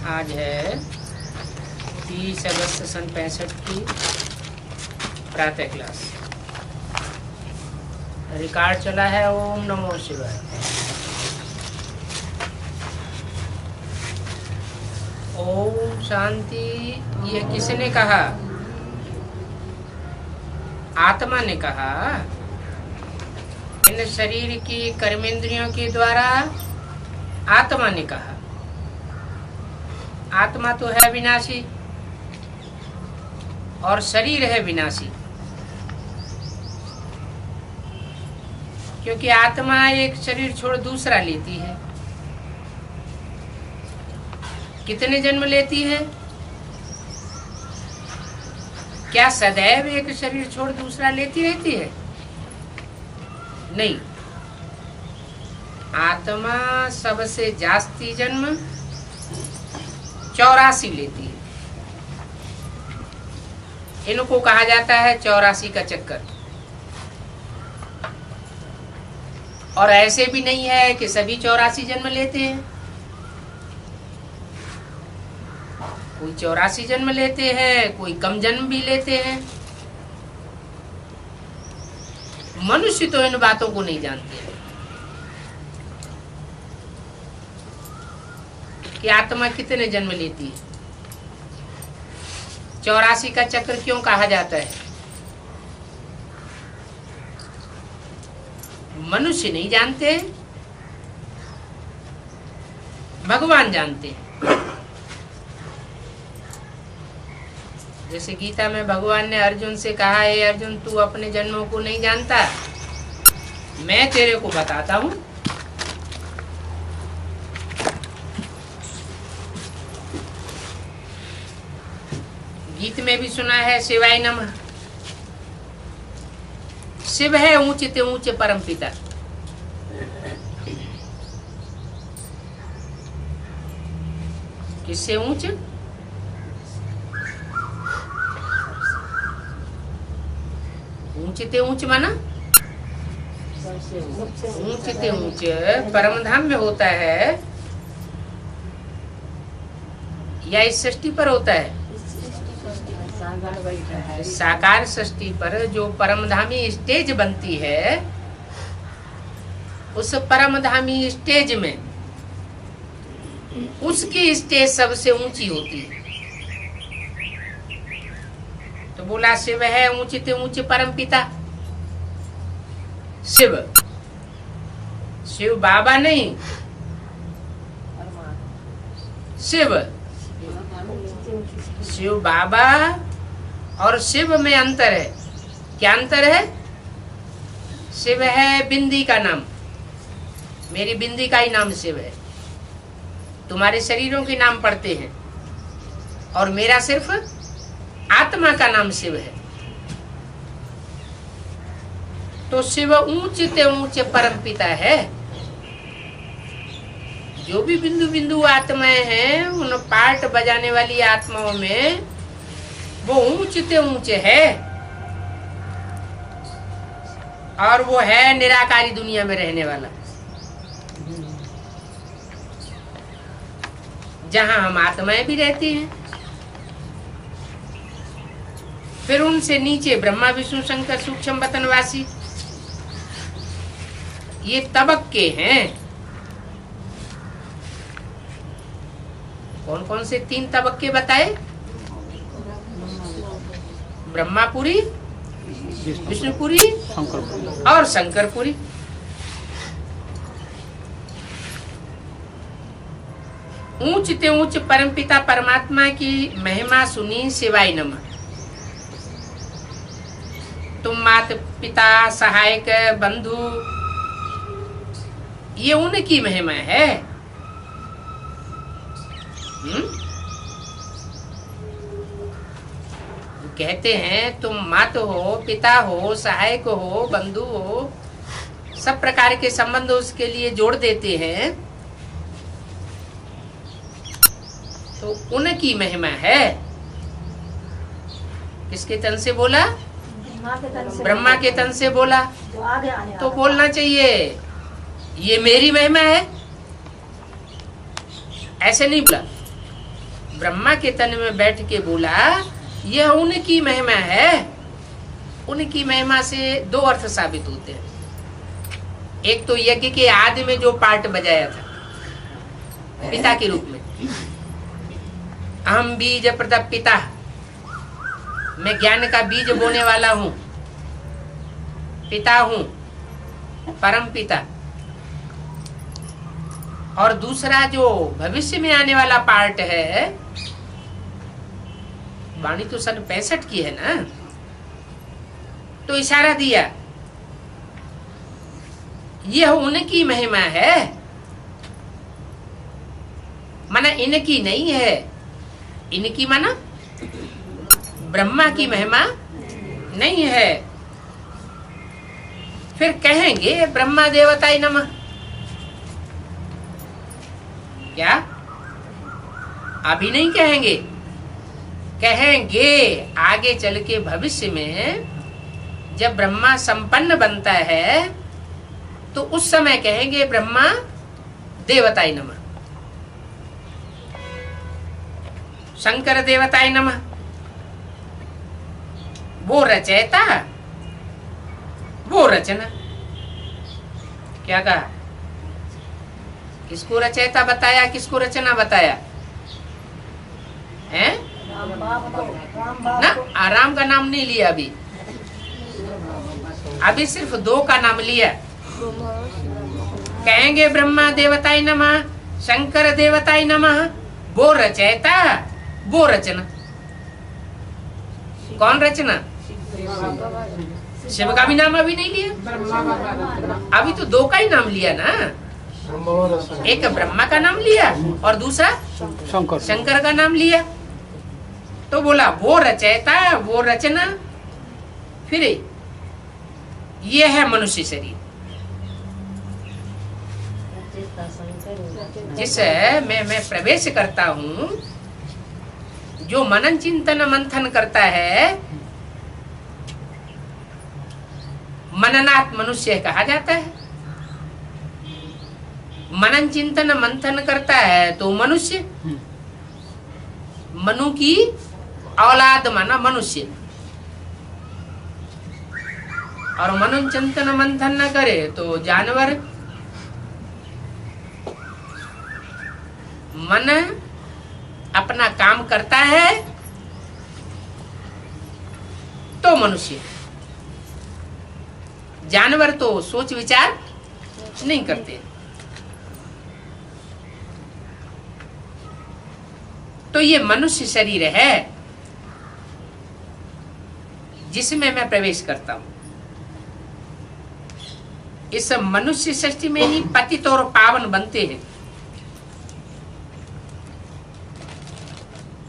आज है 30 अगस्त सन 65 की प्रातः क्लास। रिकॉर्ड चला है ओम नमो शिवाय। ओम शांति। ये किसने कहा? आत्मा ने कहा। इन शरीर की कर्मेंद्रियों के द्वारा आत्मा ने कहा। आत्मा तो है विनाशी और शरीर है विनाशी, क्योंकि आत्मा एक शरीर छोड़ दूसरा लेती है। कितने जन्म लेती है? क्या सदैव एक शरीर छोड़ दूसरा लेती रहती है? नहीं। आत्मा सबसे जास्ती जन्म 84 लेती है। इनको कहा जाता है 84 का चक्कर। और ऐसे भी नहीं है कि सभी 84 जन्म लेते हैं। कोई 84 जन्म लेते हैं, कोई कम जन्म भी लेते हैं। मनुष्य तो इन बातों को नहीं जानते कि आत्मा कितने जन्म लेती है। 84 का चक्र क्यों कहा जाता है? मनुष्य नहीं जानते, भगवान जानते हैं। जैसे गीता में भगवान ने अर्जुन से कहा है, अर्जुन तू अपने जन्मों को नहीं जानता, मैं तेरे को बताता हूं। गीत में भी सुना है शिवाय नमः। शिव है ऊंचे ऊंचे परम पिता। किससे ऊंचे? ऊंचे ऊंचे माना ऊंचे ऊंचे परम धाम में होता है या इस सृष्टि पर होता है? साकार सृष्टि पर जो परमधामी स्टेज बनती है, उस परमधामी स्टेज में उसकी स्टेज सबसे ऊंची होती है। तो बोला शिव है ऊंचे ऊंचे परम पिता। शिव शिव बाबा नहीं, शिव शिव बाबा और शिव में अंतर है। क्या अंतर है? शिव है बिंदी का नाम, मेरी बिंदी का ही नाम शिव है। तुम्हारे शरीरों के नाम पड़ते हैं और मेरा सिर्फ आत्मा का नाम शिव है। तो शिव ऊंचे ऊंचे परम पिता है। जो भी बिंदु बिंदु आत्माएं हैं, उन पार्ट बजाने वाली आत्माओं में वो ऊंचे ऊंचे है। और वो है निराकारी दुनिया में रहने वाला, जहां हम आत्माएं भी रहती हैं। फिर उनसे नीचे ब्रह्मा विष्णु शंकर सूक्ष्म वतनवासी, ये तबक्के हैं। कौन कौन से 3 तबक्के बताए? ब्रह्मापुरी, विष्णुपुरी और शंकरपुरी। ऊंचते ऊंच परमपिता परमात्मा की महिमा सुनी शिवाय नमः। तुम माता पिता सहायक बंधु, ये उनकी महिमा है। कहते हैं तुम माता हो, पिता हो, सहायक हो, बंधु हो, सब प्रकार के संबंध उसके लिए जोड़ देते हैं। तो उनकी महिमा है। किसके तन से बोला? ब्रह्मा के तन से बोला। तो बोलना चाहिए ये मेरी महिमा है, ऐसे नहीं बोला। ब्रह्मा के तन में बैठ के बोला, यह उनकी महिमा है। उनकी महिमा से दो अर्थ साबित होते हैं। एक तो यज्ञ के आदि में जो पार्ट बजाया था पिता के रूप में, अहम बीज प्रदप पिता, मैं ज्ञान का बीज बोने वाला हूं, पिता हूं, परम पिता। और दूसरा जो भविष्य में आने वाला पार्ट है, वाणी तो सन 65 की है ना, तो इशारा दिया यह उनकी महिमा है, माना इनकी नहीं है। इनकी माना ब्रह्मा की महिमा नहीं है। फिर कहेंगे ब्रह्मा देवताय नमः, क्या अभी नहीं कहेंगे, कहेंगे आगे चल के भविष्य में जब ब्रह्मा संपन्न बनता है तो उस समय कहेंगे ब्रह्मा देवताय नमः, शंकर देवताय नमः। वो रचयिता, वो रचना। क्या कहा? किसको रचयिता बताया, किसको रचना बताया है ना? आराम का नाम नहीं लिया अभी, अभी सिर्फ दो का नाम लिया। कहेंगे ब्रह्मा देवताय नमः, शंकर देवताय नमः। वो रचयिता, वो रचना। कौन रचना? शिव का भी नाम अभी नहीं लिया, अभी तो दो का ही नाम लिया ना। एक ब्रह्मा का नाम लिया और दूसरा शंकर का नाम लिया। तो बोला वो रचयिता, वो रचना। फिर ये है मनुष्य शरीर, जिस मैं प्रवेश करता हूँ, जो मनन चिंतन मंथन करता है, मननात् मनुष्य कहा जाता है। मनन चिंतन मंथन करता है तो मनुष्य, मनु की औलाद माना मनुष्य। और मनन चिंतन मंथन न करे तो जानवर। मन अपना काम करता है तो मनुष्य, जानवर तो सोच विचार नहीं करते। तो ये मनुष्य शरीर है जिसमें मैं प्रवेश करता हूं। इस मनुष्य सृष्टि में ही पतित और पावन बनते हैं।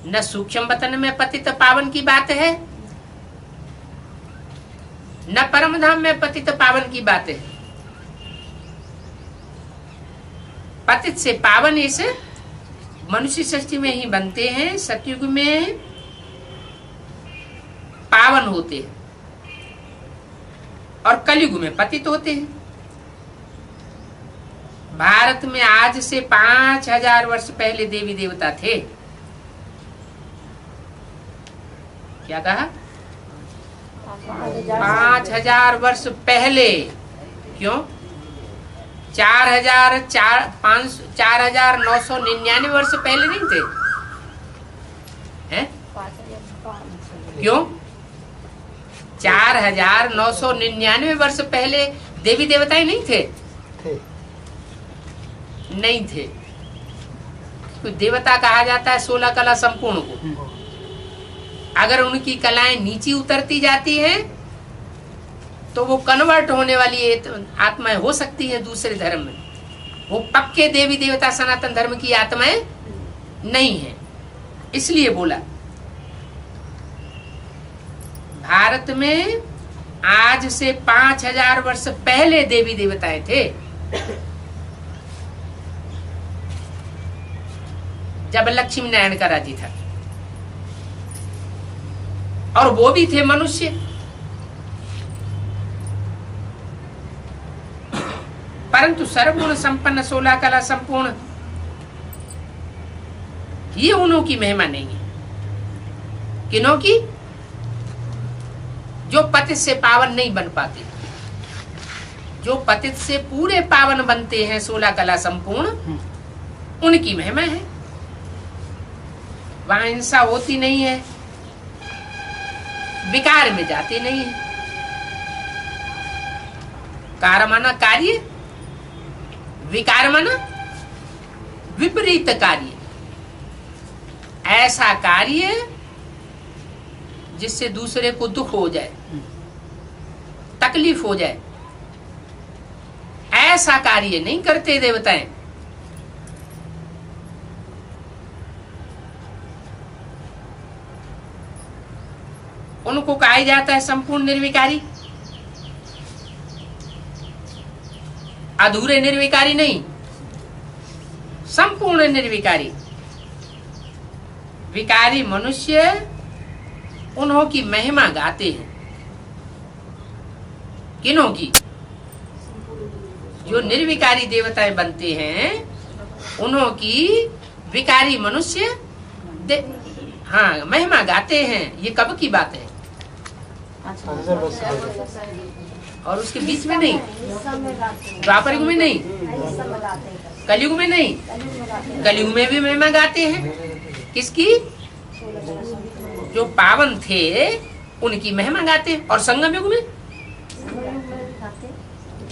न सूक्ष्म वतन में पतित पावन की बात है, न परम धाम में पतित पावन की बात है। पतित से पावन इस मनुष्य सृष्टि में ही बनते हैं। सतयुग में पावन होते हैं और कलयुग में पतित होते हैं। भारत में आज से 5000 वर्ष पहले देवी देवता थे। क्या कहा? 5000 वर्ष पहले। क्यों? 4999 वर्ष पहले नहीं थे हैं? क्यों? 4999 वर्ष पहले देवी देवताएं नहीं थे? नहीं थे। कोई देवता कहा जाता है 16 कला संपूर्ण को। अगर उनकी कलाएं नीचे उतरती जाती हैं तो वो कन्वर्ट होने वाली आत्माएं हो सकती है दूसरे धर्म में। वो पक्के देवी देवता सनातन धर्म की आत्माएं नहीं है। इसलिए बोला भारत में आज से 5000 वर्ष पहले देवी देवताएं थे, जब लक्ष्मी नारायण का राज्य था। और वो भी थे मनुष्य। परंतु सर्वगुण संपन्न 16 कला संपूर्ण। ये उन्हों की महिमा नहीं है। किन्हों की? जो पतित से पावन नहीं बन पाते। जो पतित से पूरे पावन बनते हैं 16 कला संपूर्ण, उनकी महिमा है। वहां हिंसा होती नहीं है, विकार में जाते नहीं है। कार माना कार्य, विकार माना विपरीत कार्य। ऐसा कार्य जिससे दूसरे को दुख हो जाए, तकलीफ हो जाए, ऐसा कार्य नहीं करते देवताएं। उनको कहा जाता है संपूर्ण निर्विकारी। अधूरे निर्विकारी नहीं, संपूर्ण निर्विकारी। विकारी मनुष्य उन्हों की महिमा गाते हैं। किन्हों की? जो निर्विकारी देवताएं बनते हैं उन्हों की विकारी मनुष्य हाँ महिमा गाते हैं। ये कब की बात है? और उसके बीच में नहीं, द्वापर युग में नहीं, कलयुग में नहीं। कलयुग में भी महिमा गाते हैं। किसकी? जो पावन थे उनकी महिमा गाते हैं। और संगम युग में,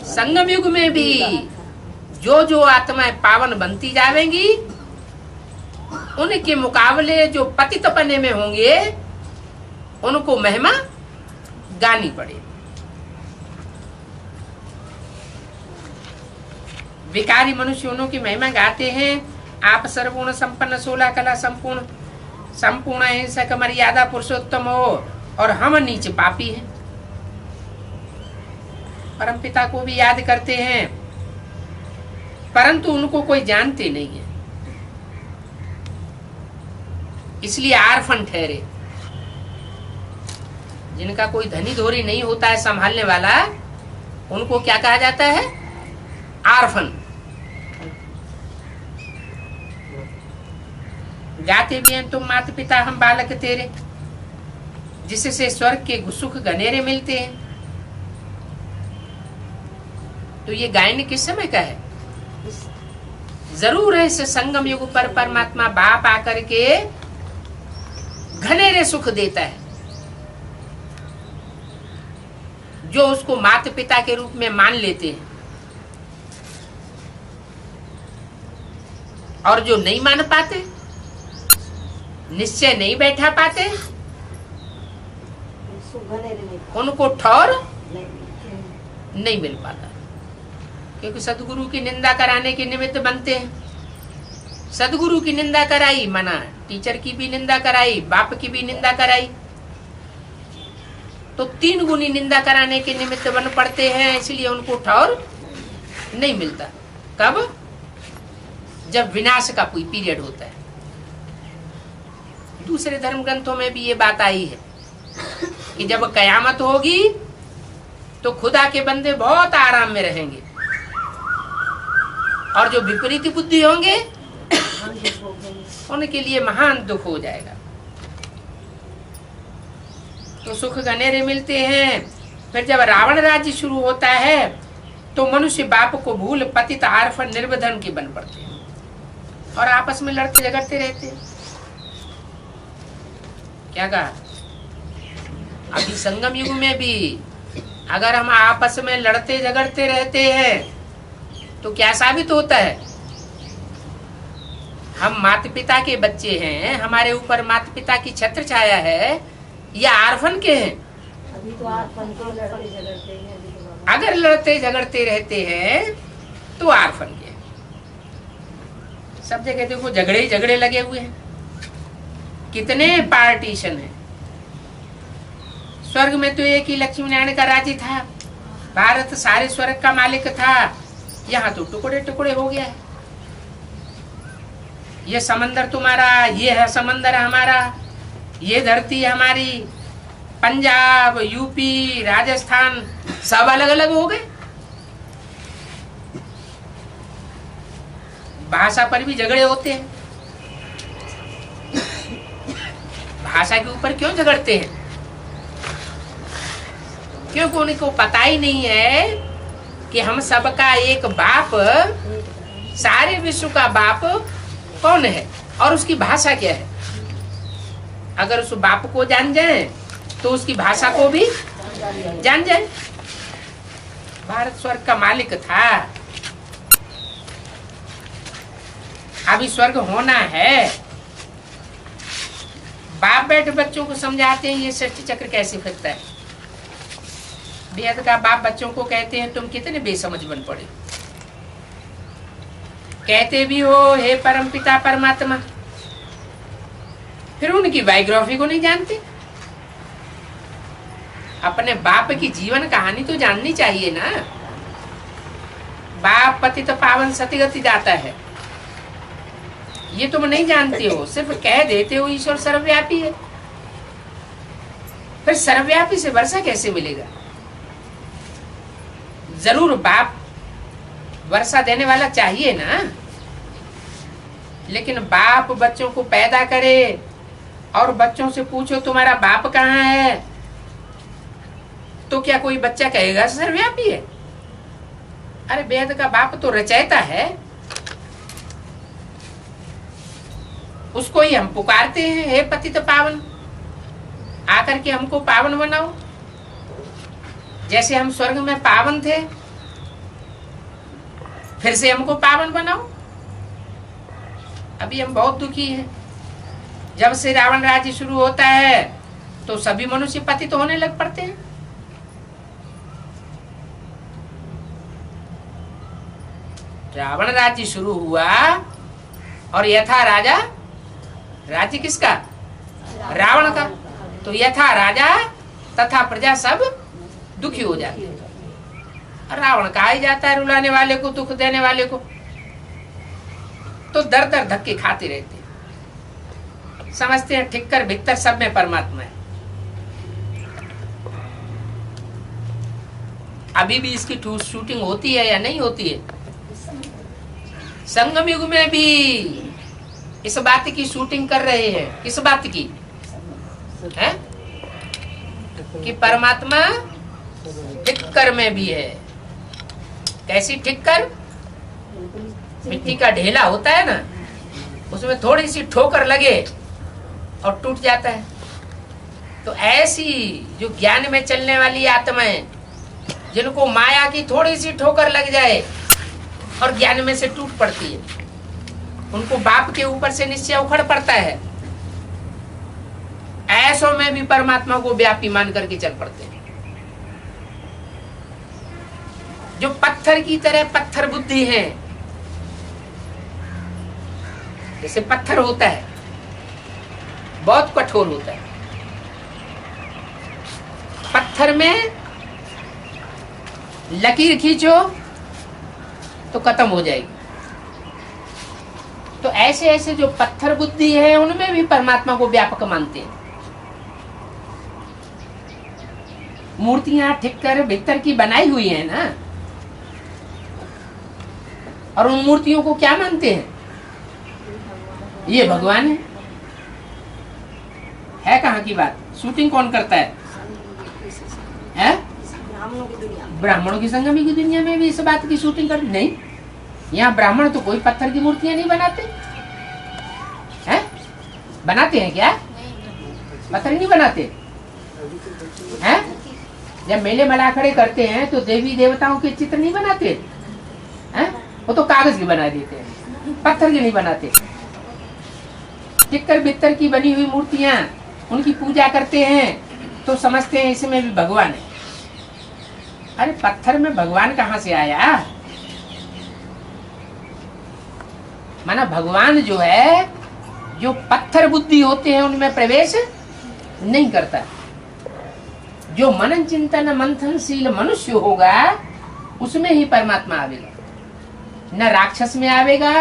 संगम युग में भी जो जो आत्माएं पावन बनती जाएंगी उनके मुकाबले जो पतित पने में होंगे उनको महिमा गानी पड़े। विकारी मनुष्य उन्हों की महिमा गाते हैं। आप सर्वगुण संपन्न 16 कला संपूर्ण संपूर्ण अहिंसक मर्यादा पुरुषोत्तम हो और हम नीच पापी हैं। परम पिता को भी याद करते हैं परंतु उनको कोई जानते नहीं है, इसलिए आर्फन ठहरे। जिनका कोई धनी धोरी नहीं होता है संभालने वाला, उनको क्या कहा जाता है? आर्फन। गाते भी हैं तुम माता पिता हम बालक तेरे, जिससे स्वर्ग के सुख घनेरे मिलते हैं। तो ये गायन किस समय का है? जरूर है इस संगम युग पर परमात्मा बाप आकर के घनेरे सुख देता है। जो उसको माता पिता के रूप में मान लेते हैं और जो नहीं मान पाते, निश्चय नहीं बैठा पाते, उनको ठौर नहीं मिल पाता। क्योंकि सदगुरु की निंदा कराने के निमित्त बनते हैं। सदगुरु की निंदा कराई मना, टीचर की भी निंदा कराई, बाप की भी निंदा कराई, तो 3 गुनी निंदा कराने के निमित्त बन पड़ते हैं। इसलिए उनको ठौर नहीं मिलता। कब? जब विनाश का कोई पीरियड होता है। दूसरे धर्म ग्रंथों में भी ये बात आई है कि जब कयामत होगी तो खुदा के बंदे बहुत आराम में रहेंगे और जो विपरीत बुद्धि होंगे उनके लिए महान दुख हो जाएगा। तो सुख घनेरे मिलते हैं। फिर जब रावण राज्य शुरू होता है तो मनुष्य बाप को भूल पतित आर्फन निर्वधन के बन पड़ते हैं और आपस में लड़ते झगड़ते रहते हैं। क्या कहा? अभी संगम युग में भी अगर हम आपस में लड़ते झगड़ते रहते हैं तो क्या साबित होता है? हम माता पिता के बच्चे हैं, हमारे ऊपर माता पिता की छत्र छाया है, या आर्फन के हैं? अभी तो आर्फन के लड़ते झगड़ते हैं। अगर लड़ते झगड़ते रहते हैं तो आर्फन के। सब जगह देखो झगड़े ही झगड़े लगे हुए हैं। कितने पार्टीशन है। स्वर्ग में तो एक ही लक्ष्मी नारायण का राज्य था, भारत सारे स्वर्ग का मालिक था। यहाँ तो टुकड़े टुकड़े हो गया है। ये समंदर तुम्हारा, ये है समंदर हमारा, ये धरती हमारी, पंजाब, यूपी, राजस्थान सब अलग अलग हो गए। भाषा पर भी झगड़े होते हैं। भाषा के ऊपर क्यों झगड़ते हैं? क्योंकि उनको पता ही नहीं है कि हम सबका एक बाप, सारे विश्व का बाप कौन है और उसकी भाषा क्या है। अगर उस बाप को जान जाए तो उसकी भाषा को भी जान जाए। भारत स्वर्ग का मालिक था, अभी स्वर्ग होना है। बाप बैठ बच्चों को समझाते हैं ये सृष्टि चक्र कैसे फिरता है। बेहद का बाप बच्चों को कहते हैं तुम कितने बेसमझ बन पड़े। कहते भी हो हे परम पिता परमात्मा, फिर उनकी बायोग्राफी को नहीं जानते। अपने बाप की जीवन कहानी तो जाननी चाहिए ना। बाप पतित पावन सतिगति दाता है, ये तुम नहीं जानते हो, सिर्फ कह देते हो ईश्वर सर्वव्यापी है। फिर सर्वव्यापी से वर्षा कैसे मिलेगा? जरूर बाप वर्षा देने वाला चाहिए ना, लेकिन बाप बच्चों को पैदा करे और बच्चों से पूछो तुम्हारा बाप कहाँ है, तो क्या कोई बच्चा कहेगा सर्वव्यापी है? अरे वेद का बाप तो रचयिता है, उसको ही हम पुकारते हैं हे पतित पावन, आकर के हमको पावन बनाओ। जैसे हम स्वर्ग में पावन थे, फिर से हमको पावन बनाओ। अभी हम बहुत दुखी हैं। जब से रावण राज्य शुरू होता है तो सभी मनुष्य पतित होने लग पड़ते हैं। रावण राज्य शुरू हुआ और यथा राजा, राज्य किसका? रावण का। तो यथा राजा तथा प्रजा सब दुखी हो जाते हैं। रावण कहा ही जाता है रुलाने वाले को, दुख देने वाले को। तो दर दर धक्के खाते रहते हैं, समझते हैं ठिक्कर भिक्तर सब में परमात्मा है। अभी भी इसकी शूटिंग होती है या नहीं होती है? संगम युग में भी इस बात की शूटिंग कर रहे हैं। किस बात की है? कि परमात्मा ठिक्कर में भी है। कैसी ठिक्कर? मिट्टी का ढेला होता है ना, उसमें थोड़ी सी ठोकर लगे और टूट जाता है। तो ऐसी जो ज्ञान में चलने वाली आत्माएं, जिनको माया की थोड़ी सी ठोकर लग जाए और ज्ञान में से टूट पड़ती है, उनको बाप के ऊपर से निश्चय उखड़ पड़ता है। ऐसों में भी परमात्मा को व्यापी मान करके चल पड़ते हैं। जो पत्थर की तरह पत्थर बुद्धि है, जैसे पत्थर होता है बहुत कठोर होता है, पत्थर में लकीर खींचो तो खत्म हो जाएगी। तो ऐसे ऐसे जो पत्थर बुद्धि है उनमें भी परमात्मा को व्यापक मानते हैं। मूर्तियां ठिक्कर भिक्तर की बनाई हुई है ना, और उन मूर्तियों को क्या मानते हैं? ये भगवान है कहाँ की बात? शूटिंग कौन करता है? ब्राह्मणों की संगम की दुनिया में भी इस बात की शूटिंग कर नहीं। यहाँ ब्राह्मण तो कोई पत्थर की मूर्तियां नहीं बनाते हैं। बनाते हैं क्या? पत्थर नहीं बनाते हैं। जब मेले मला खड़े करते हैं तो देवी देवताओं के चित्र नहीं बनाते हैं, वो तो कागज के बना देते हैं, पत्थर के नहीं बनाते। टिक्कर बित्तर की बनी हुई मूर्तियां उनकी पूजा करते हैं तो समझते हैं इसमें भी भगवान है। अरे पत्थर में भगवान कहाँ से आया? माना भगवान जो है, जो पत्थर बुद्धि होते हैं उनमें प्रवेश नहीं करता। जो मनन चिंतन मंथनशील मनुष्य होगा उसमें ही परमात्मा आवेगा। न राक्षस में आवेगा,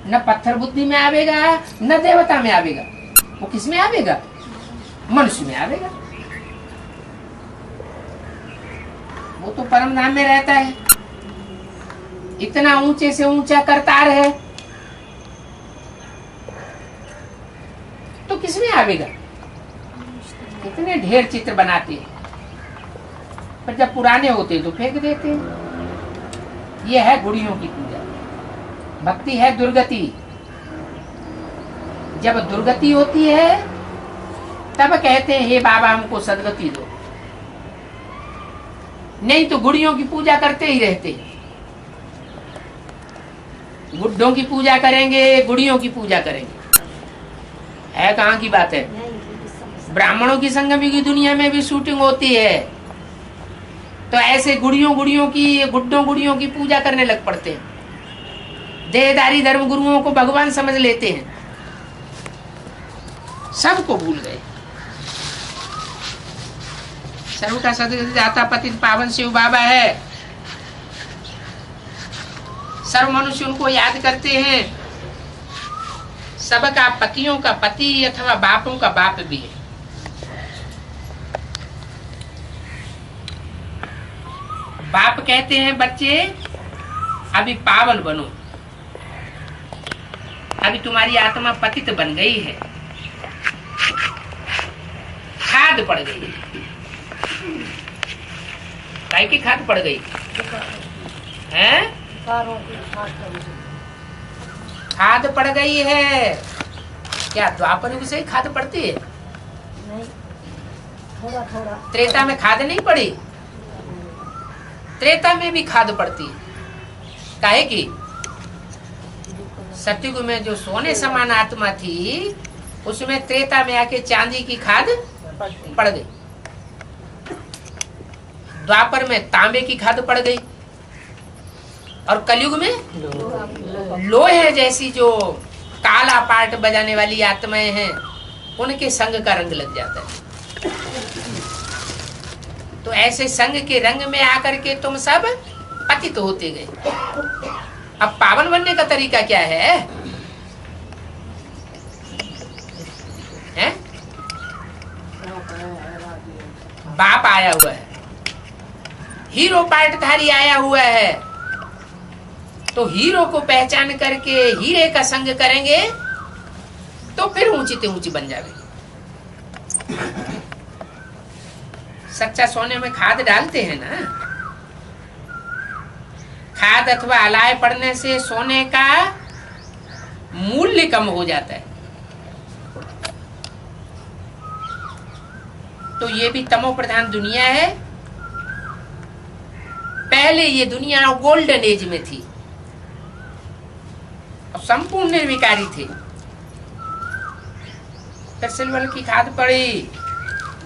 न पत्थर बुद्धि में आवेगा, न देवता में आवेगा। वो किस में आवेगा? मनुष्य में आवेगा। वो तो परम धाम में रहता है। इतना ऊंचे से ऊंचा करतार है तो किस में आवेगा? कितने ढेर चित्र बनाते हैं, पर जब पुराने होते तो फेंक देते हैं। ये है गुड़ियों की पूजा। भक्ति है दुर्गति। जब दुर्गति होती है तब कहते हैं हे बाबा हमको सदगति दो, नहीं तो गुड़ियों की पूजा करते ही रहते हैं। गुड्डों की पूजा करेंगे, गुड़ियों की पूजा करेंगे, है कहाँ की बात है। ब्राह्मणों की संगमी की दुनिया में भी शूटिंग होती है, तो ऐसे गुड़ियों की गुड्डों गुड़ियों की पूजा करने लग पड़ते हैं। देहधारी धर्म गुरुओं को भगवान समझ लेते हैं, सबको भूल गए। सर्व का सदगति दाता पतित पावन शिव बाबा है। सर्व मनुष्य उनको याद करते हैं। सबका पतियों का पति अथवा बापों का बाप भी है। बाप कहते हैं बच्चे अभी पावन बनो, अभी तुम्हारी आत्मा पतित बन गई है, खाद पड़ गई है। काय की खाद पड़ गई है? खाद पड़ गई है। क्या द्वापर युग से ही खाद पड़ती है? नहीं, थोड़ा थोड़ा। त्रेता में खाद नहीं पड़ी? त्रेता में भी खाद पड़ती है। काहे की सतयुग में जो सोने समान आत्मा थी, उसमें त्रेता में आके चांदी की खाद पड़ गई। द्वापर में तांबे की खाद पड़ गई, और कलयुग में लोहे जैसी जो काला पाट बजाने वाली आत्माएं हैं, उनके संग का रंग लग जाता है। तो ऐसे संग के रंग में आकर के तुम सब पतित होते गए। अब पावन बनने का तरीका क्या है? बाप आया हुआ है, हीरो पाटधारी आया हुआ है, तो हीरो को पहचान करके हीरे का संग करेंगे तो फिर ऊंची ते ऊंची बन जाएगी। सच्चा सोने में खाद डालते हैं ना, खाद अथवा अलाय पड़ने से सोने का मूल्य कम हो जाता है। तो ये भी तमो प्रधान दुनिया है। पहले ये दुनिया गोल्डन एज में थी, अब संपूर्ण निर्विकारी थे। फिर सिल्वर की खाद पड़ी,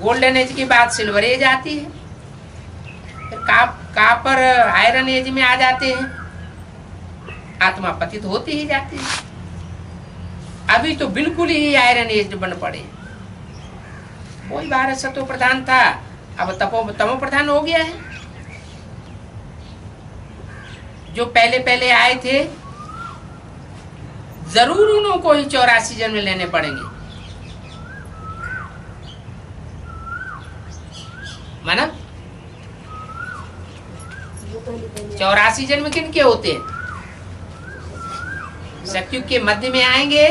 गोल्डन एज के बाद सिल्वर एज आती है, फिर कापर आयरन एज में आ जाते हैं, आत्मा पतित होती ही जाती है। अभी तो बिल्कुल ही आयरन एज बन पड़े। कोई भारत सतो प्रधान था, अब तमो प्रधान हो गया है। जो पहले पहले आए थे, जरूर उनको ही 84 जन्म लेने पड़ेंगे। माना 84 जन्म किन के होते हैं? सतयुग के मध्य में आएंगे,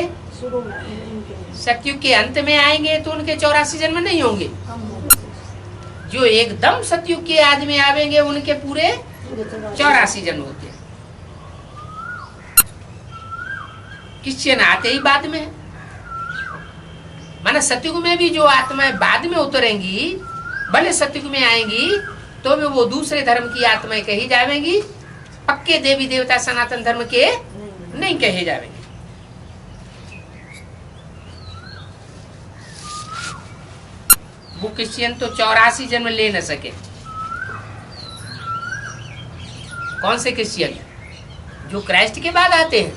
सतयुग के अंत में आएंगे तो उनके 84 जन्म नहीं होंगे। जो एकदम सतयुग के आदि में आवेंगे उनके पूरे 84 जन्म होते हैं। क्रिश्चियन आते ही बाद में, माना सतयुग में भी जो आत्माएं बाद में उतरेंगी, भले सतयुग में आएंगी तो भी वो दूसरे धर्म की आत्माएं कही जाएंगी, पक्के देवी देवता सनातन धर्म के नहीं कहे जाएंगे। वो क्रिश्चियन तो 84 जन्म ले न सके। कौन से क्रिश्चियन? जो क्राइस्ट के बाद आते हैं,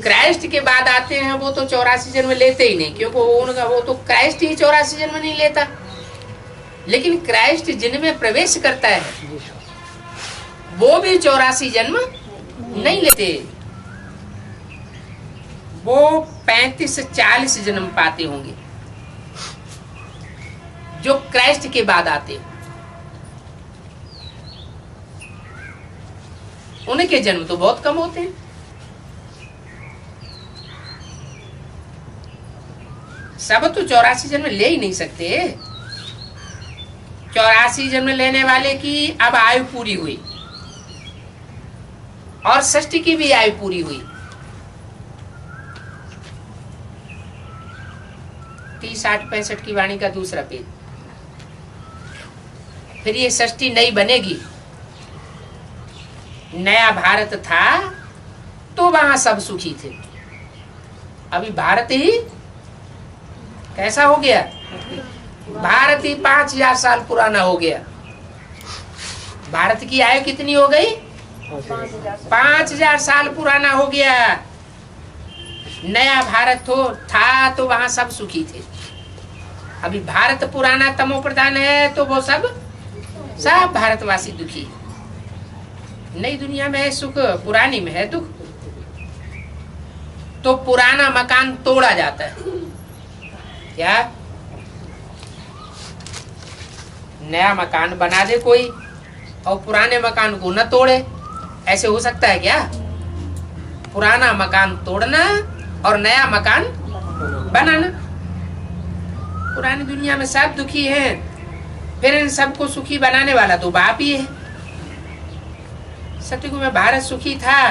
क्राइस्ट के बाद आते हैं, वो तो 84 जन्म लेते ही नहीं, क्योंकि वो तो क्राइस्ट ही 84 जन्म नहीं लेता। लेकिन क्राइस्ट जिनमें प्रवेश करता है वो भी 84 जन्म नहीं लेते, वो 35-40 जन्म पाते होंगे जो क्राइस्ट के बाद आते। उनके जन्म तो बहुत कम होते हैं। सब तो 84 जन्म ले ही नहीं सकते। 84 जन्म लेने वाले की अब आयु पूरी हुई और षष्ठी की भी आयु पूरी हुई। 30, 60, 65 की वाणी का दूसरा पेज। फिर ये षष्ठी नई बनेगी। नया भारत था तो वहां सब सुखी थे। अभी भारत ही कैसा हो गया? भारत ही 5000 साल पुराना हो गया। भारत की आयु कितनी हो गई? 5000 साल पुराना हो गया। नया भारत था तो वहां सब सुखी थे। अभी भारत पुराना तमो प्रधान है तो वो सब भारतवासी दुखी। नई दुनिया में है सुख, पुरानी में है दुख। तो पुराना मकान तोड़ा जाता है क्या? नया मकान बना दे कोई और पुराने मकान को न तोड़े, ऐसे हो सकता है क्या? पुराना मकान तोड़ना और नया मकान बनाना। पुरानी दुनिया में सब दुखी हैं, फिर इन सबको सुखी बनाने वाला तो बाप ही है। सतयुग में भारत सुखी था,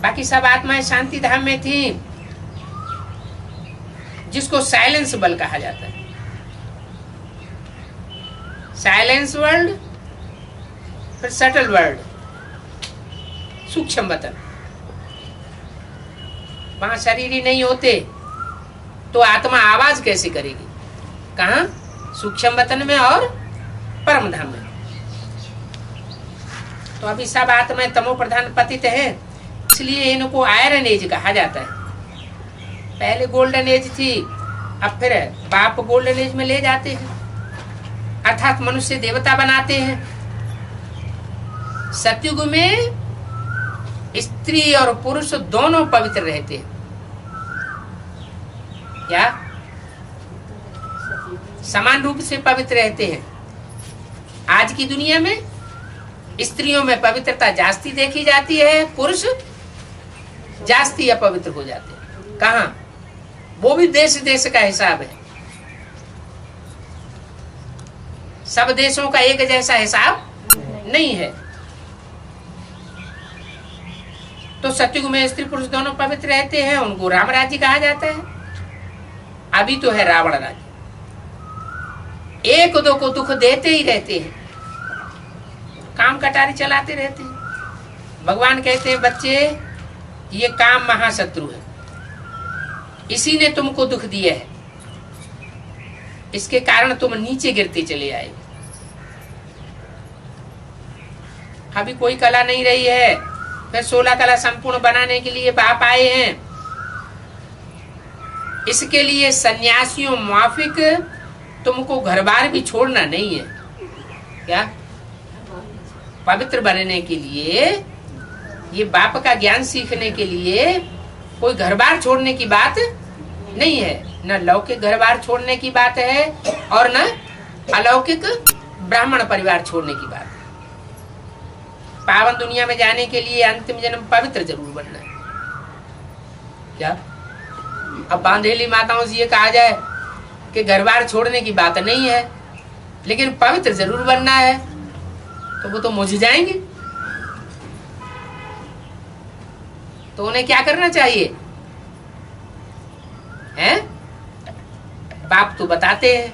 बाकी सब आत्माएं शांति धाम में थी, जिसको साइलेंस बल कहा जाता है। साइलेंस वर्ल्ड, फिर सटल वर्ल्ड, सूक्ष्म वतन। वहां शरीर ही नहीं होते तो आत्मा आवाज कैसे करेगी? कहां? सूक्ष्म वतन में और परम धाम में। तो अभी सब आत्माएं तमो प्रधान पतित है, इसलिए इनको आयरन एज कहा जाता है। पहले गोल्डन एज थी, अब फिर बाप गोल्डन एज में ले जाते हैं, अर्थात मनुष्य देवता बनाते हैं। सतयुग में स्त्री और पुरुष दोनों पवित्र रहते हैं। क्या? समान रूप से पवित्र रहते हैं। आज की दुनिया में स्त्रियों में पवित्रता जास्ती देखी जाती है, पुरुष जास्ती अपवित्र हो जाते हैं। कहां? वो भी देश देश का हिसाब है। सब देशों का एक जैसा हिसाब नहीं है। तो सतयुग में स्त्री पुरुष दोनों पवित्र रहते हैं, उनको राम राज्य कहा जाता है। अभी तो है रावण राज्य, एक दो को दुख देते ही रहते हैं, काम कटारी चलाते रहते हैं। भगवान कहते हैं बच्चे, ये काम महाशत्रु है, इसी ने तुमको दुख दिया है, इसके कारण तुम नीचे गिरते चले आए। अभी कोई कला नहीं रही है, फिर 16 कला संपूर्ण बनाने के लिए बाप आए हैं। इसके लिए सन्यासियों माफिक तुमको घर बार भी छोड़ना नहीं है। क्या? पवित्र बनने के लिए, ये बाप का ज्ञान सीखने के लिए कोई घर बार छोड़ने की बात नहीं है। न लौकिक घर बार छोड़ने की बात है और न अलौकिक ब्राह्मण परिवार छोड़ने की बात है। पावन दुनिया में जाने के लिए अंतिम जन्म पवित्र जरूर बनना है। क्या? अब बांधेली माताओं से ये कहा जाए कि घर बार छोड़ने की बात नहीं है, लेकिन पवित्र जरूर बनना है, तो वो तो मुझ जाएंगे। तो उन्हें क्या करना चाहिए? हैं? बाप तो बताते हैं।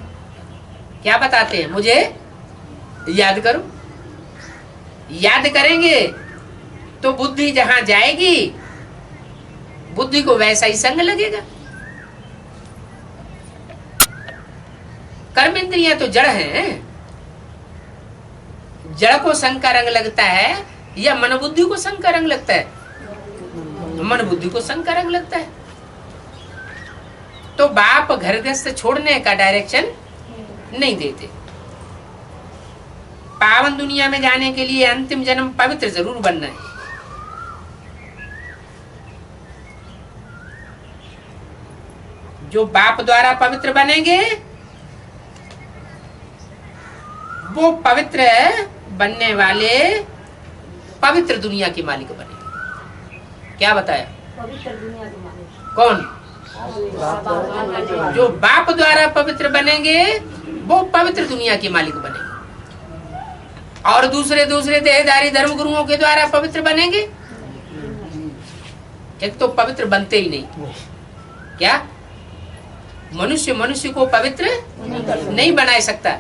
क्या बताते हैं? मुझे याद करो। याद करेंगे तो बुद्धि जहां जाएगी, बुद्धि को वैसा ही संग लगेगा। कर्म इंद्रियां तो जड़ हैं, जड़ को संग का रंग लगता है या मन बुद्धि को संग का रंग लगता है? मन बुद्धि को संग का रंग लगता है। तो बाप घर गृहस्थ छोड़ने का डायरेक्शन नहीं देते। पावन दुनिया में जाने के लिए अंतिम जन्म पवित्र जरूर बनना है। जो बाप द्वारा पवित्र बनेंगे वो पवित्र बनने वाले पवित्र दुनिया के मालिक बनेंगे। क्या बताया? पवित्र दुनिया के मालिक कौन? जो बाप द्वारा पवित्र बनेंगे वो पवित्र दुनिया के मालिक बनेंगे, और दूसरे दूसरे देहधारी धर्म गुरुओं के द्वारा पवित्र बनेंगे, एक तो पवित्र बनते ही नहीं। क्या मनुष्य मनुष्य को पवित्र नहीं बना सकता।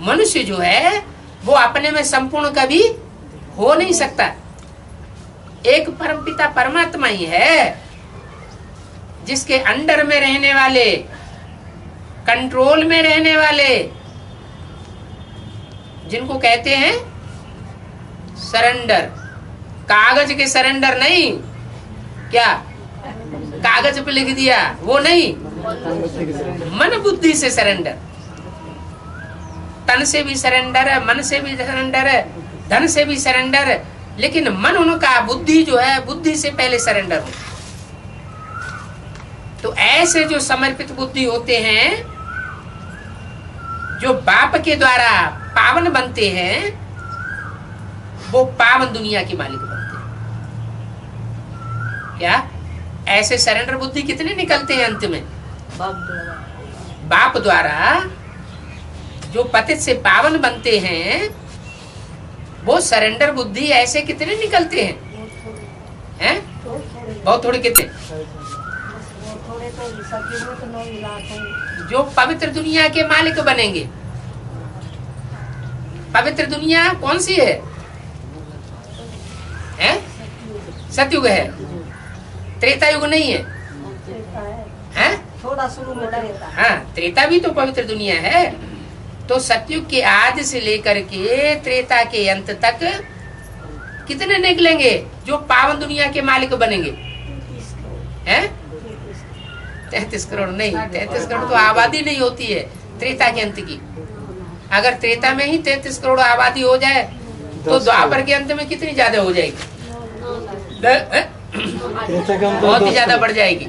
मनुष्य जो है वो अपने में संपूर्ण कभी हो नहीं सकता। एक परमपिता परमात्मा ही है जिसके अंडर में रहने वाले, कंट्रोल में रहने वाले, जिनको कहते हैं सरेंडर। कागज के सरेंडर नहीं, क्या कागज पे लिख दिया वो नहीं, मन बुद्धि से सरेंडर। तन से भी सरेंडर है, मन से भी सरेंडर है, धन से भी सरेंडर है, लेकिन मन उनका, बुद्धि जो है बुद्धि से पहले सरेंडर हो। तो ऐसे जो समर्पित बुद्धि होते हैं, जो बाप के द्वारा पावन बनते हैं, वो पावन दुनिया के मालिक बनते हैं। क्या ऐसे सरेंडर बुद्धि कितने निकलते हैं अंत में? बाप द्वारा जो पतित से पावन बनते हैं, वो सरेंडर बुद्धि ऐसे कितने निकलते हैं? बहुत थोड़े। कितने? जो पवित्र दुनिया के मालिक बनेंगे। पवित्र दुनिया कौन सी है? सतयुग है, त्रेता युग नहीं है। थोड़ा शुरू में त्रेता। हाँ, त्रेता भी तो पवित्र दुनिया है। तो सतयुग के आदि से लेकर के त्रेता के अंत तक कितने निकलेंगे जो पावन दुनिया के मालिक बनेंगे? 33 करोड़ नहीं, 33 करोड़ तो आबादी नहीं होती है त्रेता के अंत की। अगर त्रेता में ही 33 करोड़ आबादी हो जाए तो द्वापर के अंत में कितनी ज्यादा हो जाएगी? बहुत ही ज्यादा बढ़ जाएगी।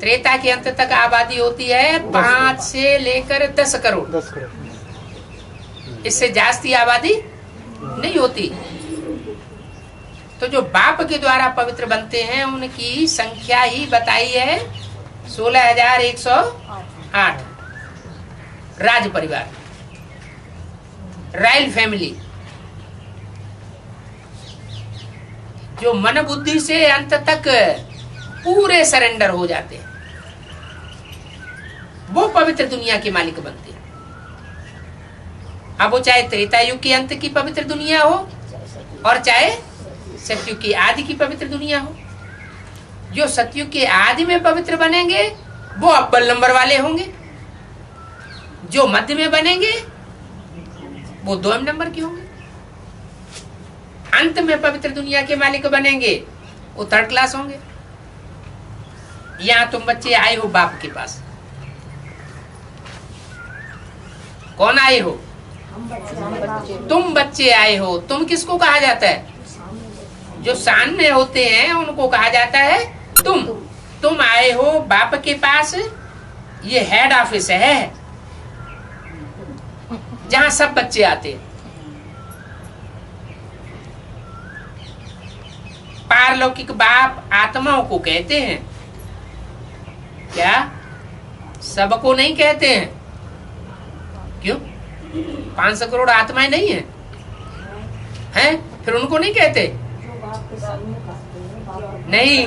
त्रेता के अंत तक आबादी होती है 5 से लेकर 10 करोड़। इससे जास्ती आबादी नहीं होती। तो जो बाप के द्वारा पवित्र बनते हैं उनकी संख्या ही बताई है 16,108। राज परिवार, रॉयल फैमिली, जो मन बुद्धि से अंत तक पूरे सरेंडर हो जाते हैं, वो पवित्र दुनिया के मालिक बनते हैं। अब वो चाहे त्रेता युग के अंत की पवित्र दुनिया हो और चाहे सतयुग की आदि की पवित्र दुनिया हो। जो सतयुग के आदि में पवित्र बनेंगे वो अव्वल नंबर वाले होंगे, जो मध्य में बनेंगे वो 2 नंबर के होंगे, अंत में पवित्र दुनिया के मालिक बनेंगे वो 3rd क्लास होंगे। यहाँ तुम बच्चे आए हो बाप के पास, कौन आए हो? तुम बच्चे आए हो। तुम किसको कहा जाता है? जो सामने होते हैं उनको कहा जाता है तुम। तुम आए हो बाप के पास, ये हेड ऑफिस है जहां सब बच्चे आते हैं। पारलौकिक बाप आत्माओं को कहते हैं, क्या सबको नहीं कहते हैं? क्यों? 500 करोड़ आत्माएं नहीं है हैं? फिर उनको नहीं कहते? नहीं,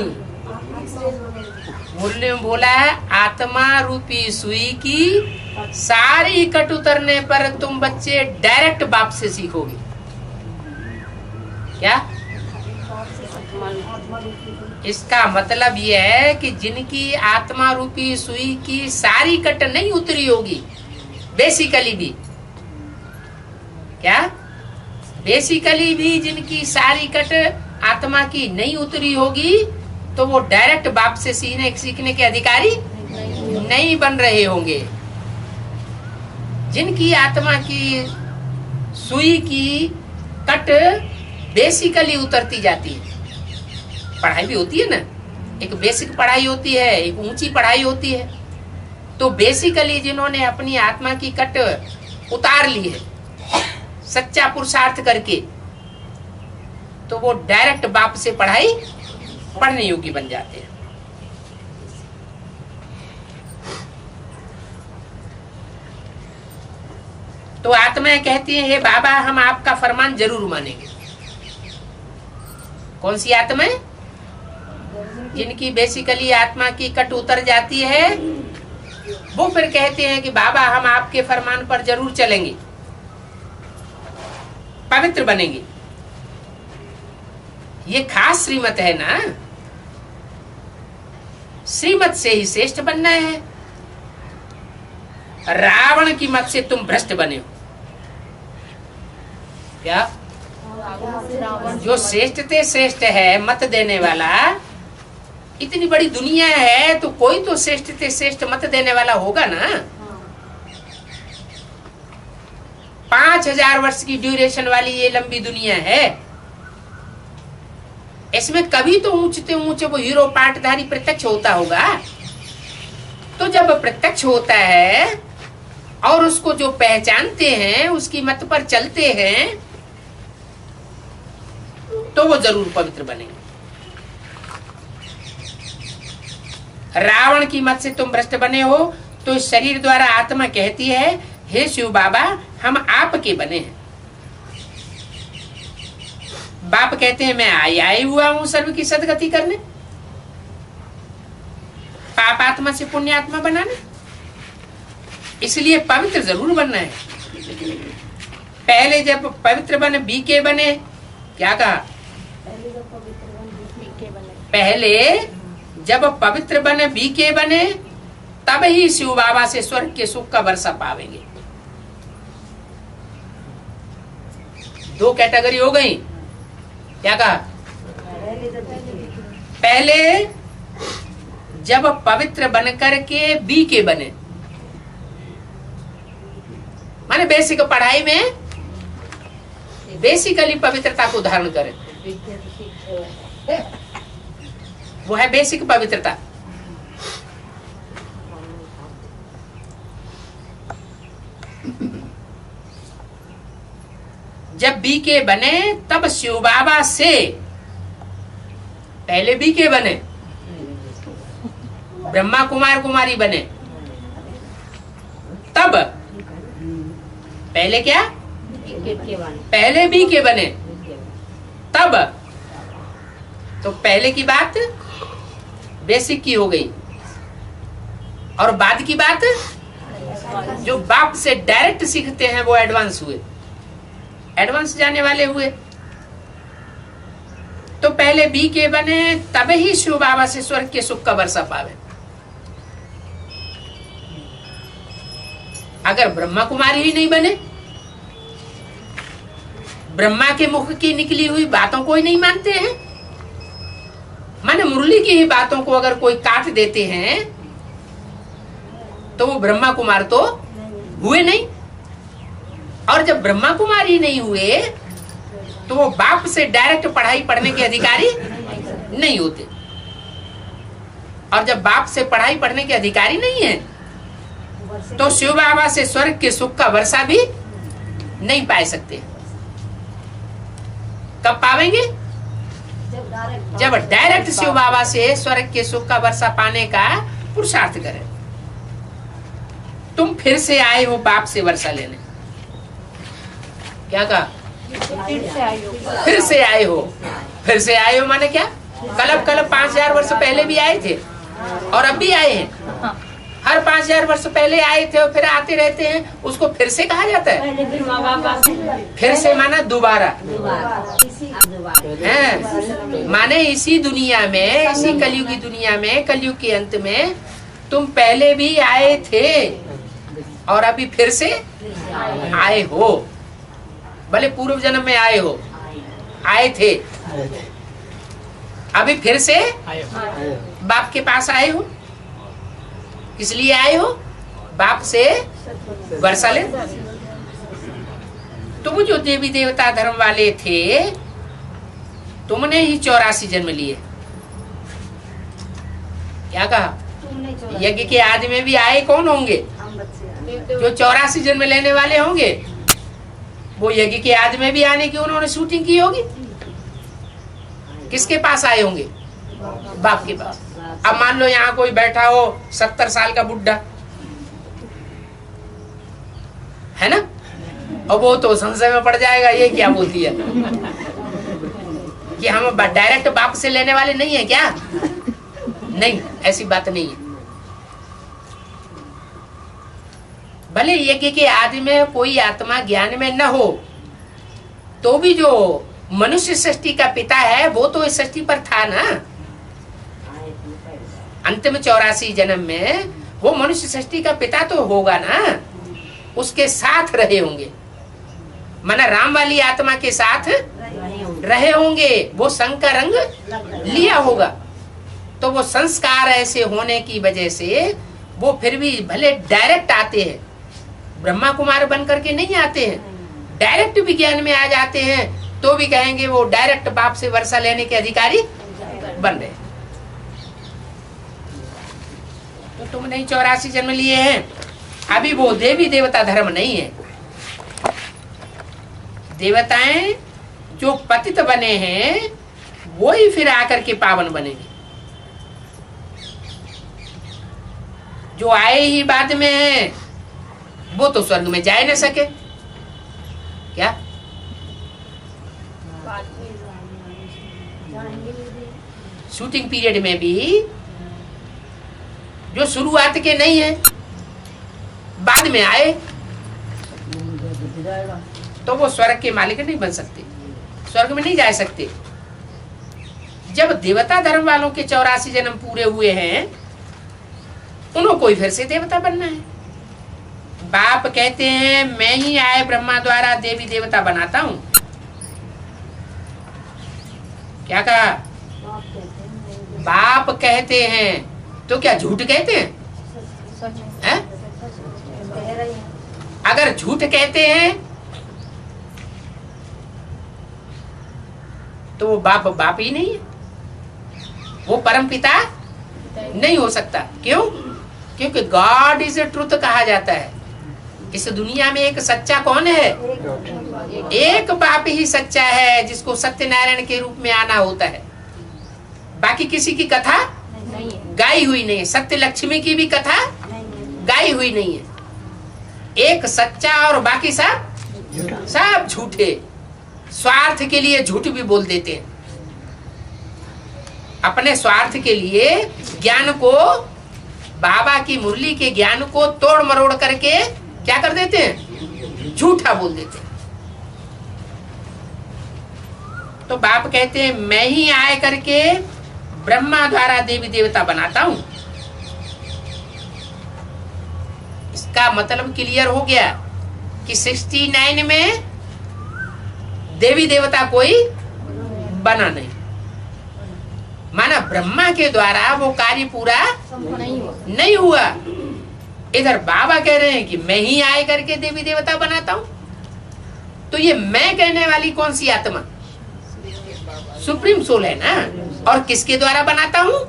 मूल्य में बोला है आत्मा रूपी सुई की सारी कट उतरने पर तुम बच्चे डायरेक्ट बाप से सीखोगे। क्या? इसका मतलब यह है कि जिनकी आत्मा रूपी सुई की सारी कट नहीं उतरी होगी, बेसिकली भी, क्या बेसिकली भी जिनकी सारी कट आत्मा की नहीं उतरी होगी, तो वो डायरेक्ट बाप से सीखने के अधिकारी नहीं बन रहे होंगे। जिनकी आत्मा की सुई की कट बेसिकली उतरती जाती है, पढ़ाई भी होती है ना, एक बेसिक पढ़ाई होती है, एक ऊंची पढ़ाई होती है। तो बेसिकली जिन्होंने अपनी आत्मा की कट उतार ली है सच्चा पुरुषार्थ करके, तो वो डायरेक्ट बाप से पढ़ाई पढ़ने योग्य बन जाते हैं। तो आत्माएं कहती हैं, हे बाबा हम आपका फरमान जरूर मानेंगे। कौन सी आत्माएं? जिनकी बेसिकली आत्मा की कट उतर जाती है, वो फिर कहते हैं कि बाबा हम आपके फरमान पर जरूर चलेंगे, पवित्र बनेंगे। ये खास श्रीमत है ना, श्रीमत से ही श्रेष्ठ बनना है। रावण की मत से तुम भ्रष्ट बने हो। क्या? जो श्रेष्ठ ते श्रेष्ठ है मत देने वाला, इतनी बड़ी दुनिया है तो कोई तो श्रेष्ठ ते श्रेष्ठ मत देने वाला होगा ना। 5000 वर्ष की ड्यूरेशन वाली ये लंबी दुनिया है, इसमें कभी तो ऊंचते ऊंचे वो हीरो पाटधारी प्रत्यक्ष होता होगा। तो जब प्रत्यक्ष होता है और उसको जो पहचानते हैं, उसकी मत पर चलते हैं, तो वो जरूर पवित्र बनेंगे। रावण की मत से तुम भ्रष्ट बने हो, तो इस शरीर द्वारा आत्मा कहती है, हे शिव बाबा हम आपके बने हैं। बाप कहते हैं मैं आया हुआ हूं सर्व की सदगति करने, पाप आत्मा से पुण्य आत्मा बनाने। इसलिए पवित्र जरूर बनना है। पहले जब पवित्र बने बीके बने, क्या कहा? पहले जब पवित्र बने बीके बने, तब ही शिव बाबा से स्वर्ग के सुख का वर्षा पावेंगे। 2 कैटेगरी हो गई। क्या कहा? पहले जब पवित्र बन करके बीके बने, माने बेसिक पढ़ाई में बेसिकली पवित्रता को धारण करें, वो है बेसिक पवित्रता। जब बीके बने तब शिव बाबा से, पहले बीके बने, ब्रह्मा कुमार कुमारी बने, तब पहले क्या? पहले बीके बने, तब तो पहले की बात बेसिक की हो गई, और बाद की बात जो बाप से डायरेक्ट सीखते हैं वो एडवांस हुए, एडवांस जाने वाले हुए। तो पहले बीके बने तब ही शिव बाबा से स्वर्ग के सुख का वर्षा पावे। अगर ब्रह्मा कुमारी ही नहीं बने, ब्रह्मा के मुख की निकली हुई बातों को ही नहीं मानते हैं, माने मुरली की ही बातों को अगर कोई काट देते हैं, तो वो ब्रह्मा कुमार तो हुए नहीं। और जब ब्रह्मा कुमारी नहीं हुए तो वो बाप से डायरेक्ट पढ़ाई पढ़ने के अधिकारी नहीं होते। और जब बाप से पढ़ाई पढ़ने के अधिकारी नहीं है, तो शिव बाबा से स्वर्ग के सुख का वर्षा भी नहीं पा सकते। कब पावेंगे? जब डायरेक्ट शिव बाबा से स्वर्ग के सुख का वर्षा पाने का पुरुषार्थ करें। तुम फिर से आए हो बाप से वर्षा लेने। क्या कहा? फिर से आए हो। फिर से आए हो माने क्या? कल 5000 वर्ष पहले भी आए थे और अब भी आए हैं। हर 5000 वर्ष पहले आए थे और फिर आते रहते हैं, उसको फिर से कहा जाता है। फिर से माना दोबारा है, माने इसी दुनिया में, इसी कलयुग की दुनिया में, कलयुग के अंत में तुम पहले भी आए थे और अभी फिर से आए हो। भले पूर्व जन्म में आए हो, आए थे, अभी फिर से बाप के पास आए हो। किस लिए आए हो? बाप से वर्षा ले। तुम जो देवी देवता धर्म वाले थे, तुमने ही 84 जन्म लिए। क्या कहा? यज्ञ के आदि में भी आए कौन होंगे? जो 84 जन्म लेने वाले होंगे, वो यज्ञ के आदि में भी आने की उन्होंने शूटिंग की होगी। किसके पास आए होंगे? बाप के पास। अब मान लो यहाँ कोई बैठा हो 70 साल का बुड्ढा, है ना, और वो तो संशय में पड़ जाएगा, ये क्या बोलती है कि हम डायरेक्ट बाप से लेने वाले नहीं है क्या? नहीं, ऐसी बात नहीं है। भले यज्ञ के आदि में कोई आत्मा ज्ञान में न हो तो भी जो मनुष्य सृष्टि का पिता है वो तो इस सृष्टि पर था ना। अंतिम 84 जन्म में वो मनुष्य सृष्टि का पिता तो होगा ना, उसके साथ रहे होंगे, माना राम वाली आत्मा के साथ रहे होंगे, वो संग का रंग लिया होगा। तो वो संस्कार ऐसे होने की वजह से वो फिर भी भले डायरेक्ट आते हैं, ब्रह्मा कुमार बन करके नहीं आते हैं, डायरेक्ट विज्ञान में आ जाते हैं, तो भी कहेंगे वो डायरेक्ट बाप से वर्षा लेने के अधिकारी बन रहे। तो तुमने 84 जन्म लिए हैं, अभी वो देवी देवता धर्म नहीं है। देवताएं जो पतित बने हैं वो ही फिर आकर के पावन बनेंगे, जो आए ही बाद में हैं वो तो स्वर्ग में जा न सके क्या? शूटिंग पीरियड में भी जो शुरुआत के नहीं है बाद में आए तो वो स्वर्ग के मालिक नहीं बन सकते, स्वर्ग में नहीं जा सकते। जब देवता धर्म वालों के 84 जन्म पूरे हुए हैं, उनको कोई फिर से देवता बनना है। बाप कहते हैं मैं ही आए ब्रह्मा द्वारा देवी देवता बनाता हूं। क्या कहा? बाप कहते हैं, तो क्या झूठ कहते हैं? अगर झूठ कहते हैं तो वो बाप ही नहीं है, वो परम पिता नहीं हो सकता। क्यों? क्योंकि गॉड इज ए ट्रुथ कहा जाता है। इस दुनिया में एक सच्चा कौन है? एक बाप ही सच्चा है, जिसको सत्यनारायण के रूप में आना होता है। बाकी किसी की कथा गाई हुई नहीं है, सत्य लक्ष्मी की भी कथा गाई हुई नहीं है। एक सच्चा और बाकी सब झूठे, स्वार्थ के लिए झूठ भी बोल देते हैं। अपने स्वार्थ के लिए ज्ञान को, बाबा की मुरली के ज्ञान को तोड़ मरोड़ करके क्या कर देते हैं? झूठा बोल देते हैं। तो बाप कहते हैं मैं ही आए करके ब्रह्मा द्वारा देवी देवता बनाता हूं। इसका मतलब क्लियर हो गया कि 69 में देवी देवता कोई बना नहीं, माना ब्रह्मा के द्वारा वो कार्य पूरा नहीं हुआ। इधर बाबा कह रहे हैं कि मैं ही आए करके देवी देवता बनाता हूं। तो ये मैं कहने वाली कौन सी आत्मा? सुप्रीम सोल है ना। और किसके द्वारा बनाता हूं?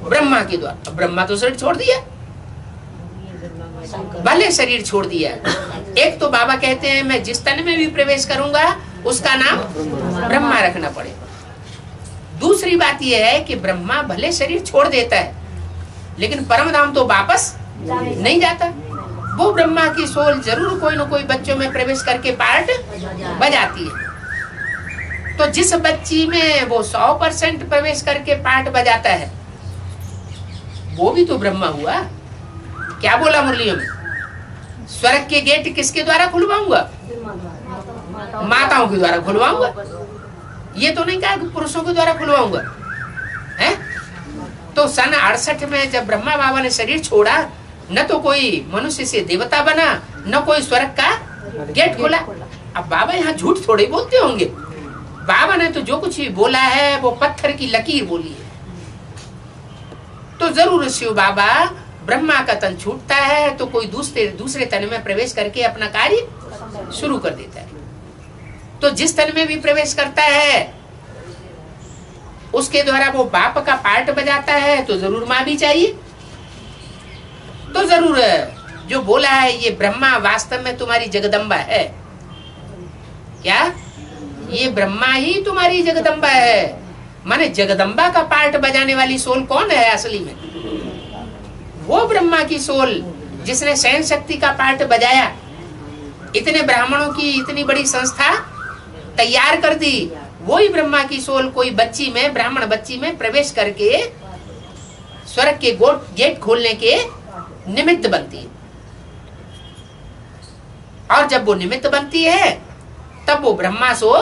ब्रह्मा के द्वारा। ब्रह्मा तो शरीर छोड़ दिया, भले शरीर छोड़ दिया। एक तो बाबा कहते हैं मैं जिस तन में भी प्रवेश करूंगा उसका नाम ब्रह्मा रखना पड़ेगा। दूसरी बात यह है कि ब्रह्मा भले शरीर छोड़ देता है लेकिन परम धाम तो वापस नहीं जाता। वो ब्रह्मा की सोल जरूर कोई न कोई बच्चों में प्रवेश करके पार्ट बजाती है। तो जिस बच्ची में वो 100% प्रवेश करके पार्ट बजाता है वो भी तो ब्रह्मा हुआ। क्या बोला मुरलियों में? स्वर्ग के गेट किसके द्वारा खुलवाऊंगा? माताओं के द्वारा खुलवाऊंगा। ये तो नहीं कहा कि पुरुषों के द्वारा खुलवाऊंगा है? तो सन 68 में जब ब्रह्मा बाबा ने शरीर छोड़ा, न तो कोई मनुष्य से देवता बना, न कोई स्वर्ग का गेट खोला। अब बाबा यहाँ झूठ थोड़े बोलते होंगे। बाबा ने तो जो कुछ भी बोला है वो पत्थर की लकीर बोली है। तो जरूर शिव बाबा ब्रह्मा का तन छूटता है तो कोई दूसरे तन में प्रवेश करके अपना कार्य शुरू कर देता है। तो जिस तन में भी प्रवेश करता है उसके द्वारा वो बाप का पार्ट बजाता है, तो जरूर माँ भी चाहिए। तो जरूर जो बोला है ये ब्रह्मा वास्तव में तुम्हारी जगदम्बा है। क्या? ये ब्रह्मा ही तुम्हारी जगदम्बा है। माने जगदम्बा का पार्ट बजाने वाली सोल कौन है असली में? वो ब्रह्मा की सोल जिसने सहन शक्ति का पार्ट बजाया। इतने ब्राह्मणों की इतनी बड़ी संस्था तैयार कर दी। वही ब्रह्मा की सोल कोई बच्ची में, ब्राह्मण बच्ची में प्रवेश करके स्वर्ग के गेट खोलने के निमित्त बनती है। और जब वो निमित्त बनती है तब वो ब्रह्मा सो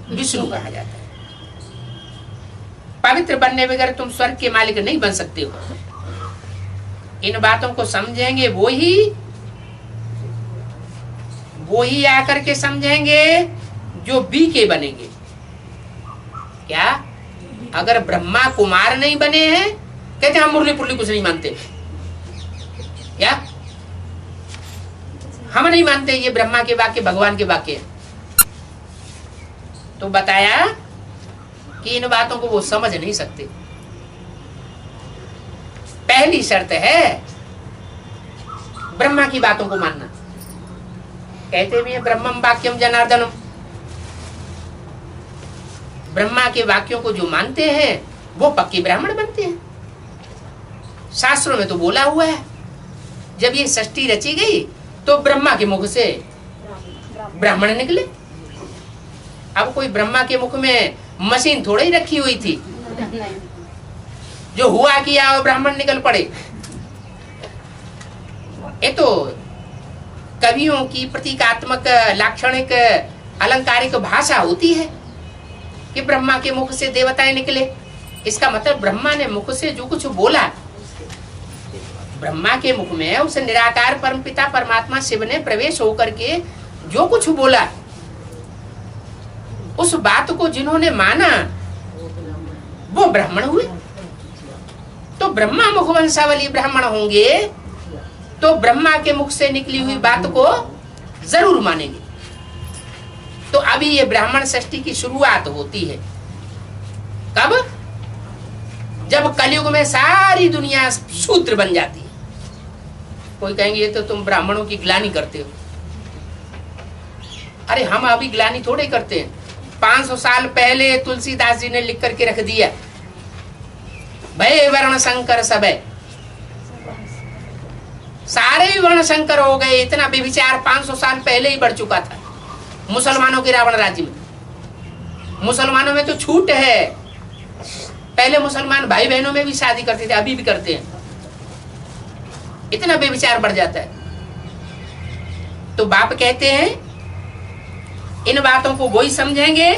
विष्णु कहा जाता है। पवित्र बनने बगैर तुम स्वर्ग के मालिक नहीं बन सकते हो। इन बातों को समझेंगे वो ही आकर के समझेंगे जो बी के बनेंगे। क्या? अगर ब्रह्मा कुमार नहीं बने हैं, कहते हम मुरली पुरली कुछ नहीं मानते। क्या? हम नहीं मानते ये ब्रह्मा के वाक्य भगवान के वाक्य है। तो बताया कि इन बातों को वो समझ नहीं सकते। पहली शर्त है ब्रह्मा की बातों को मानना। कहते भी है ब्रह्मम वाक्यम जनार्दनम। ब्रह्मा के वाक्यों को जो मानते हैं वो पक्के ब्राह्मण बनते हैं। शास्त्रों में तो बोला हुआ है, जब ये सृष्टि रची गई तो ब्रह्मा के मुख से ब्राह्मण निकले। अब कोई ब्रह्मा के मुख में मशीन थोड़ी ही रखी हुई थी, जो हुआ किया वो ब्राह्मण निकल पड़े। ये तो कवियों की प्रतीकात्मक लाक्षणिक अलंकारिक भाषा होती है कि ब्रह्मा के मुख से देवताएं निकले। इसका मतलब ब्रह्मा ने मुख से जो कुछ बोला, ब्रह्मा के मुख में उस निराकार परमपिता परमात्मा शिव ने प्रवेश होकर के जो कुछ बोला, उस बात को जिन्होंने माना वो ब्राह्मण हुए। तो ब्रह्मा मुख वंशावली ब्राह्मण होंगे तो ब्रह्मा के मुख से निकली हुई बात को जरूर मानेंगे। तो अभी ये ब्राह्मण सृष्टि की शुरुआत होती है। कब? जब कलयुग में सारी दुनिया शूद्र बन जाती है। कोई कहेंगे ये तो तुम ब्राह्मणों की ग्लानि करते हो। अरे हम अभी ग्लानि थोड़े करते हैं। 500 साल पहले तुलसीदास जी ने लिख करके रख दिया, भय वर्ण संकर सब है। सारे ही वर्ण संकर हो गए। इतना बेविचार 500 साल पहले ही बढ़ चुका था मुसलमानों के रावण राज्य में। मुसलमानों में तो छूट है। पहले मुसलमान भाई बहनों में भी शादी करते थे, अभी भी करते हैं। इतना बेविचार बढ़ जाता है। तो बाप कहते हैं इन बातों को वही समझेंगे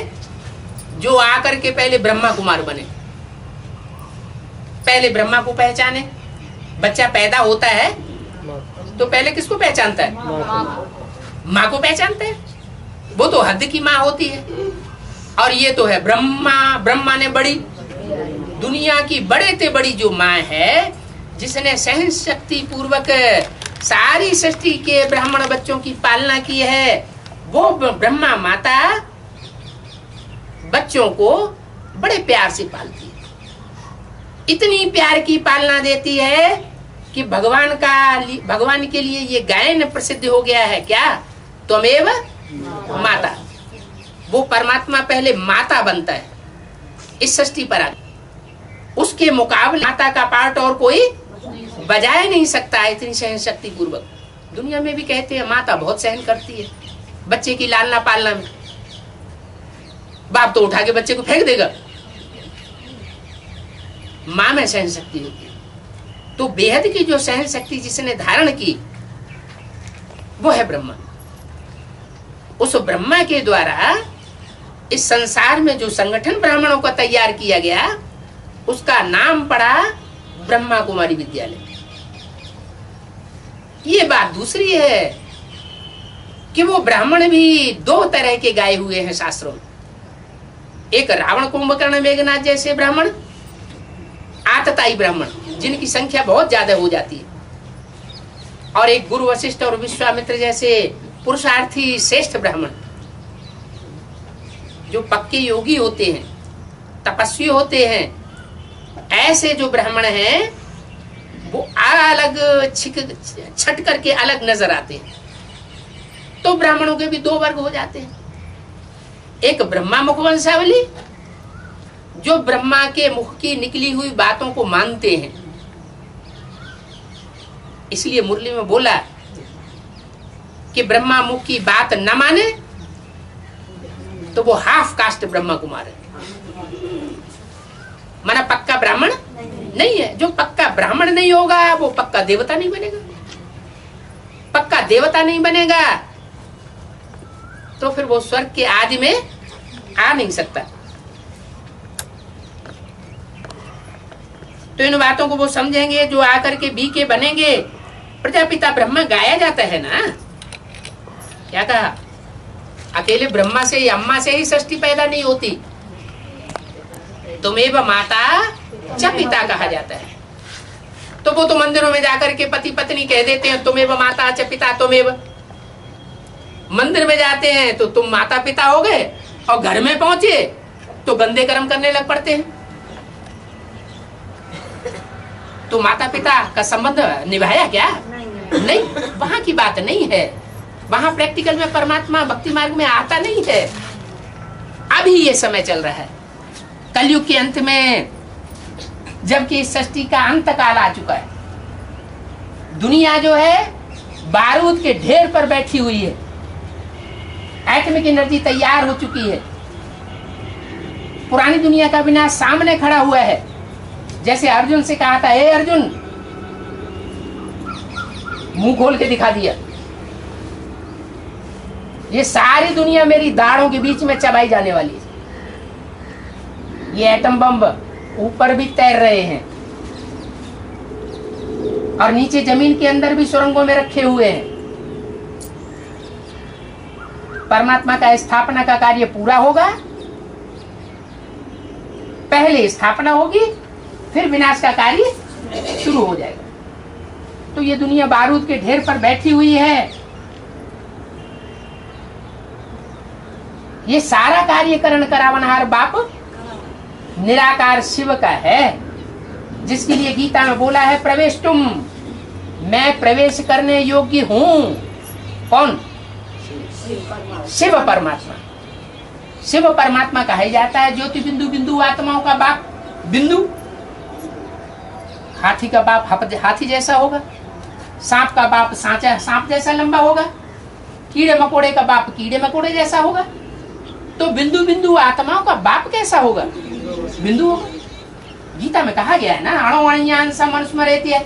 जो आकर के पहले ब्रह्मा कुमार बने, पहले ब्रह्मा को पहचाने। बच्चा पैदा होता है तो पहले किसको पहचानता है? माँ को पहचानता है। वो तो हद की माँ होती है। और ये तो है ब्रह्मा ने बड़ी दुनिया की बड़े से बड़ी जो माँ है, जिसने सहन शक्ति पूर्वक सारी सृष्टि के ब्राह्मण बच्चों की पालना की है, वो ब्रह्मा माता बच्चों को बड़े प्यार से पालती है। इतनी प्यार की पालना देती है कि भगवान के लिए ये गायन प्रसिद्ध हो गया है। क्या? त्वमेव माता। वो परमात्मा पहले माता बनता है इस सृष्टि पर आगे। उसके मुकाबले माता का पार्ट और कोई बजा ही नहीं सकता है, इतनी सहन शक्ति पूर्वक। दुनिया में भी कहते हैं माता बहुत सहन करती है बच्चे की लालना पालना में। बाप तो उठा के बच्चे को फेंक देगा। मां में सहन शक्ति होती है। तो बेहद की जो सहन शक्ति जिसने धारण की वो है ब्रह्मा। उस ब्रह्मा के द्वारा इस संसार में जो संगठन ब्राह्मणों का तैयार किया गया, उसका नाम पड़ा ब्रह्मा कुमारी विद्यालय। ये बात दूसरी है कि वो ब्राह्मण भी दो तरह के गाए हुए हैं शास्त्रों में। एक रावण कुंभकर्ण मेघनाथ जैसे ब्राह्मण, आतताई ब्राह्मण जिनकी संख्या बहुत ज्यादा हो जाती है, और एक गुरु वशिष्ठ और विश्वामित्र जैसे पुरुषार्थी श्रेष्ठ ब्राह्मण जो पक्के योगी होते हैं, तपस्वी होते हैं। ऐसे जो ब्राह्मण हैं वो अलग छट करके अलग नजर आते हैं। तो ब्राह्मणों के भी दो वर्ग हो जाते हैं। एक ब्रह्मा मुख वंशावली जो ब्रह्मा के मुख की निकली हुई बातों को मानते हैं। इसलिए मुरली में बोला कि ब्रह्मा मुख की बात न माने तो वो हाफ कास्ट ब्रह्मा कुमार है, माना पक्का ब्राह्मण नहीं है। जो पक्का ब्राह्मण नहीं होगा वो पक्का देवता नहीं बनेगा। पक्का देवता नहीं बनेगा तो फिर वो स्वर्ग के आदि में आ नहीं सकता। तो इन बातों को वो समझेंगे जो आकर के बीके बनेंगे। प्रजापिता ब्रह्मा गाया जाता है ना, क्या कहा? अकेले ब्रह्मा से ही, अम्मा से ही सृष्टि पैदा नहीं होती। तुमेव माता च पिता कहा जाता है। तो वो तो मंदिरों में जाकर के पति पत्नी कह देते हैं तुमेव माता च पिता तुमेव। मंदिर में जाते हैं तो तुम माता पिता हो गए, और घर में पहुंचे तो गंदे कर्म करने लग पड़ते हैं। तो माता पिता का संबंध निभाया क्या? नहीं, वहां की बात नहीं है। वहां प्रैक्टिकल में परमात्मा भक्ति मार्ग में आता नहीं है। अभी ये समय चल रहा है कलयुग के अंत में, जबकि इस सृष्टि का अंत काल आ चुका है। दुनिया जो है बारूद के ढेर पर बैठी हुई है, एटॉमिक एनर्जी तैयार हो चुकी है। पुरानी दुनिया का विनाश सामने खड़ा हुआ है। जैसे अर्जुन से कहा था, हे अर्जुन, मुंह खोल के दिखा दिया, ये सारी दुनिया मेरी दाढ़ों के बीच में चबाई जाने वाली है। ये एटम बम ऊपर भी तैर रहे हैं और नीचे जमीन के अंदर भी सुरंगों में रखे हुए हैं। परमात्मा का स्थापना का कार्य पूरा होगा, पहले स्थापना होगी फिर विनाश का कार्य शुरू हो जाएगा। तो ये दुनिया बारूद के ढेर पर बैठी हुई है। ये सारा कार्यकरण करावनहार बाप निराकार शिव का है, जिसके लिए गीता में बोला है प्रवेश तुम, मैं प्रवेश करने योग्य हूं। कौन? शिव परमात्मा। शिव परमात्मा कहा जाता है ज्योति बिंदु, बिंदु आत्माओं का बाप। बिंदु हाथी का बाप हाथी जैसा होगा, सांप का बाप सांप जैसा लंबा होगा, कीड़े मकोड़े का बाप कीड़े मकोड़े जैसा होगा। तो बिंदु बिंदु आत्माओं का बाप कैसा होगा? बिंदु होगा। गीता में कहा गया है ना, अणु अणियान समनुस्मर रहती है।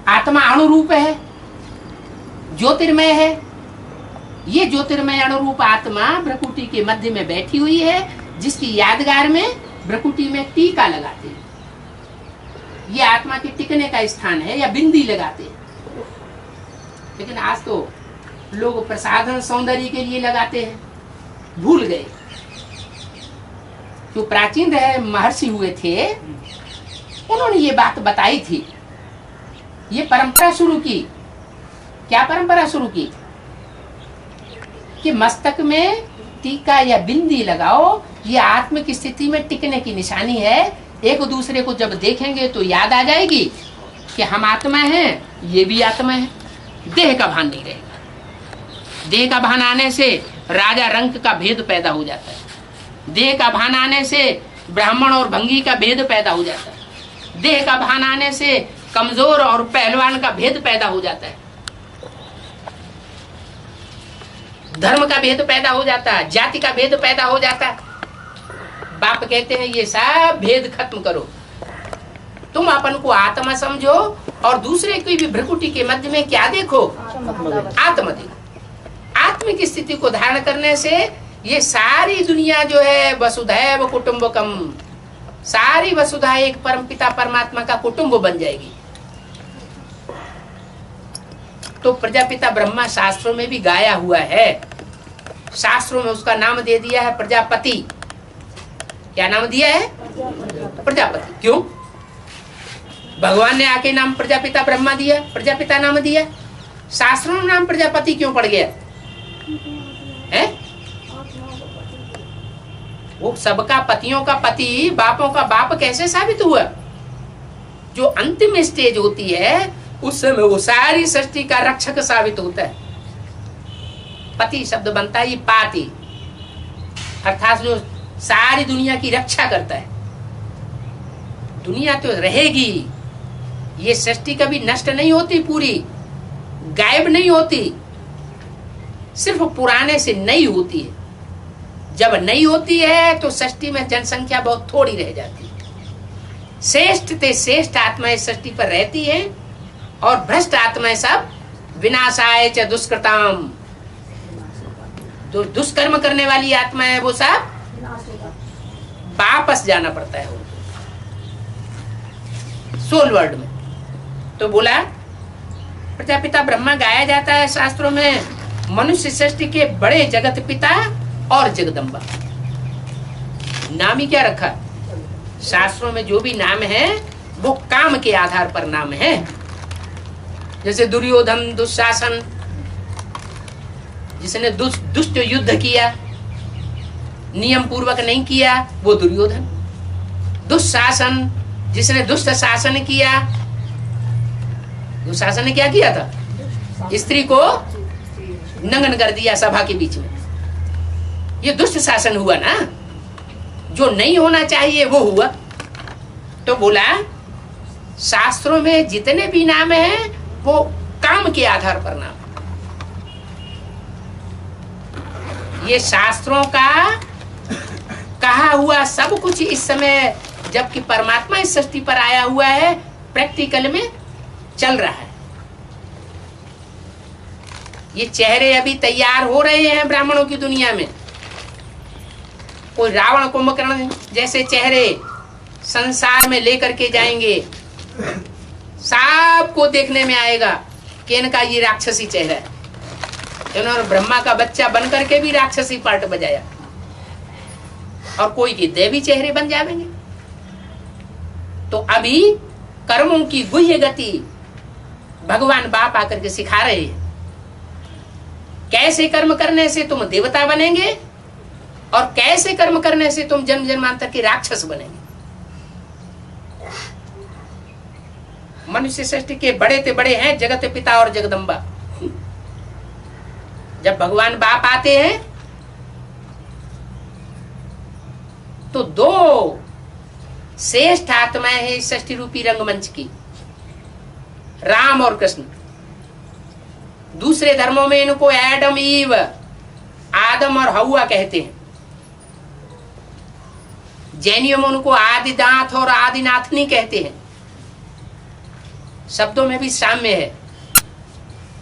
आत्मा अणु रूप है, ज्योतिर्मय है। ये ज्योतिर्मय अणुरूप आत्मा भ्रकुटी के मध्य में बैठी हुई है, जिसकी यादगार में भ्रकुटी में टीका लगाते हैं। ये आत्मा के टिकने का स्थान है, या बिंदी लगाते हैं। लेकिन आज तो लोग प्रसाधन सौंदर्य के लिए लगाते हैं, भूल गए। जो प्राचीन रहे महर्षि हुए थे, उन्होंने ये बात बताई थी। ये परंपरा शुरू की। क्या परंपरा शुरू की? कि मस्तक में टीका या बिंदी लगाओ, ये आत्म की स्थिति में टिकने की निशानी है। एक दूसरे को जब देखेंगे तो याद आ जाएगी कि हम आत्मा हैं, ये भी आत्मा है। देह का भान नहीं रहेगा। देह का भान आने से राजा रंक का भेद पैदा हो जाता है। देह का भान आने से ब्राह्मण और भंगी का भेद पैदा हो जाता है। देह का भान आने से कमजोर और पहलवान का भेद पैदा हो जाता है। धर्म का भेद पैदा हो जाता है, जाति का भेद पैदा हो जाता है। बाप कहते हैं ये सब भेद खत्म करो, तुम अपन को आत्मा समझो और दूसरे की भी भ्रकुटी के मध्य में क्या देखो? आत्मा देखो। आत्म की स्थिति को धारण करने से ये सारी दुनिया जो है वसुधैव कुटुंबकम, सारी वसुधा एक परमपिता परमात्मा का कुटुंब बन जाएगी। तो प्रजापिता ब्रह्मा शास्त्रों में भी गाया हुआ है। शास्त्रों में उसका नाम दे दिया है प्रजापति। क्या नाम दिया है? प्रजापति। क्यों? भगवान ने आके नाम प्रजापिता ब्रह्मा दिया, प्रजापिता नाम दिया। शास्त्रों में नाम प्रजापति क्यों पड़ गया है? वो सबका पतियों का पति, बापों का बाप कैसे साबित हुआ? जो अंतिम स्टेज होती है उस समय वो सारी सृष्टि का रक्षक साबित होता है। पति शब्द बनता है ये पाति, अर्थात जो सारी दुनिया की रक्षा करता है। दुनिया तो रहेगी, ये सृष्टि कभी नष्ट नहीं होती, पूरी गायब नहीं होती, सिर्फ पुराने से नई होती है। जब नई होती है तो सृष्टि में जनसंख्या बहुत थोड़ी रह जाती है। श्रेष्ठ ते श्रेष्ठ आत्माएं सृष्टि पर रहती है और भ्रष्ट आत्माएं सब विनाशाय च दुष्कृताम, जो दुष्कर्म करने वाली आत्माएं है वो सब वापस जाना पड़ता है उनको सोल वर्ल्ड में। तो बोला प्रजापिता ब्रह्मा गाया जाता है शास्त्रों में मनुष्य सृष्टि के बड़े जगत पिता और जगदम्बा। नाम ही क्या रखा? शास्त्रों में जो भी नाम है वो काम के आधार पर नाम है। जैसे दुर्योधन, दुशासन, जिसने दुष्ट युद्ध किया, नियम पूर्वक नहीं किया, वो दुर्योधन। दुशासन, जिसने दुष्ट शासन किया। दुशासन ने क्या किया था? स्त्री को नंगन कर दिया सभा के बीच में। ये दुष्ट शासन हुआ ना, जो नहीं होना चाहिए वो हुआ। तो बोला शास्त्रों में जितने भी नाम हैं वो काम के आधार पर नाम। ये शास्त्रों का कहा हुआ सब कुछ इस समय जबकि परमात्मा इस सृष्टि पर आया हुआ है प्रैक्टिकल में चल रहा है। ये चेहरे अभी तैयार हो रहे हैं ब्राह्मणों की दुनिया में। कोई रावण कुंभकर्ण जैसे चेहरे संसार में लेकर के जाएंगे, सबको देखने में आएगा कि इनका ये राक्षसी चेहरा है। इन्होंने ब्रह्मा का बच्चा बन करके भी राक्षसी पार्ट बजाया, और कोई के देवी चेहरे बन जाएंगे। तो अभी कर्मों की गुह्य गति भगवान बाप आकर के सिखा रहे हैं। कैसे कर्म करने से तुम देवता बनेंगे और कैसे कर्म करने से तुम जन्म जन्मांतर के राक्षस बनेंगे। मनुष्य सृष्टि के बड़े से बड़े हैं जगत पिता और जगदम्बा। जब भगवान बाप आते हैं तो दो श्रेष्ठ आत्माएं हैं सृष्टि रूपी रंगमंच की, राम और कृष्ण। दूसरे धर्मों में इनको एडम ईव, आदम और हवा कहते हैं। जैनियों में उनको आदिनाथ और आदिनाथनी कहते हैं। शब्दों में भी साम्य है।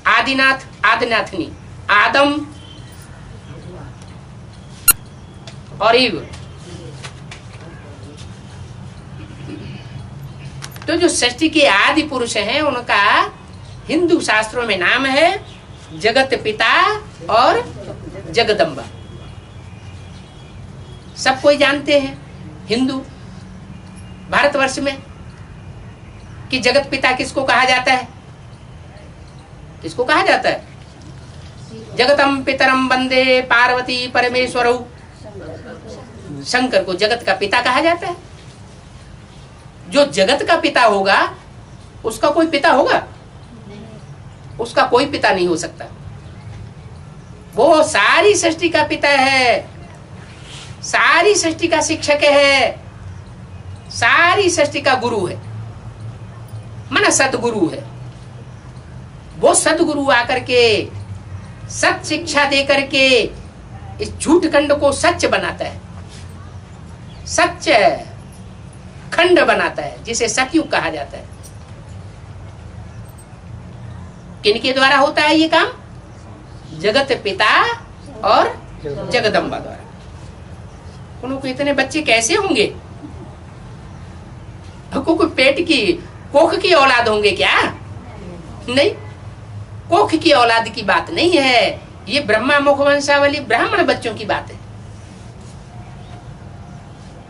आदिनाथ, आदिनाथनी, आदम और ईव। तो जो सृष्टि के आदि पुरुष हैं उनका हिंदू शास्त्रों में नाम है जगत पिता और जगदम्बा। सब कोई जानते हैं हिंदू भारतवर्ष में कि जगत पिता किसको कहा जाता है? किसको कहा जाता है? जगतम पितरम वंदे पार्वती परमेश्वरौ। शंकर को जगत का पिता कहा जाता है। जो जगत का पिता होगा उसका कोई पिता होगा? उसका कोई पिता नहीं हो सकता। वो सारी सृष्टि का पिता है, सारी सृष्टि का शिक्षक है, सारी सृष्टि का गुरु है, माना सतगुरु है। वो सतगुरु आकर के सत शिक्षा दे करके इस झूठ खंड को सच बनाता है, सच खंड बनाता है, जिसे सतयुग कहा जाता है। किनके द्वारा होता है ये काम? जगत पिता और जगदम्बा द्वारा। उनको इतने बच्चे कैसे होंगे? कोई पेट की कोख की औलाद होंगे क्या? नहीं, कोख की औलाद की बात नहीं है। ये ब्रह्मा मुखवंशावली ब्राह्मण बच्चों की बात है।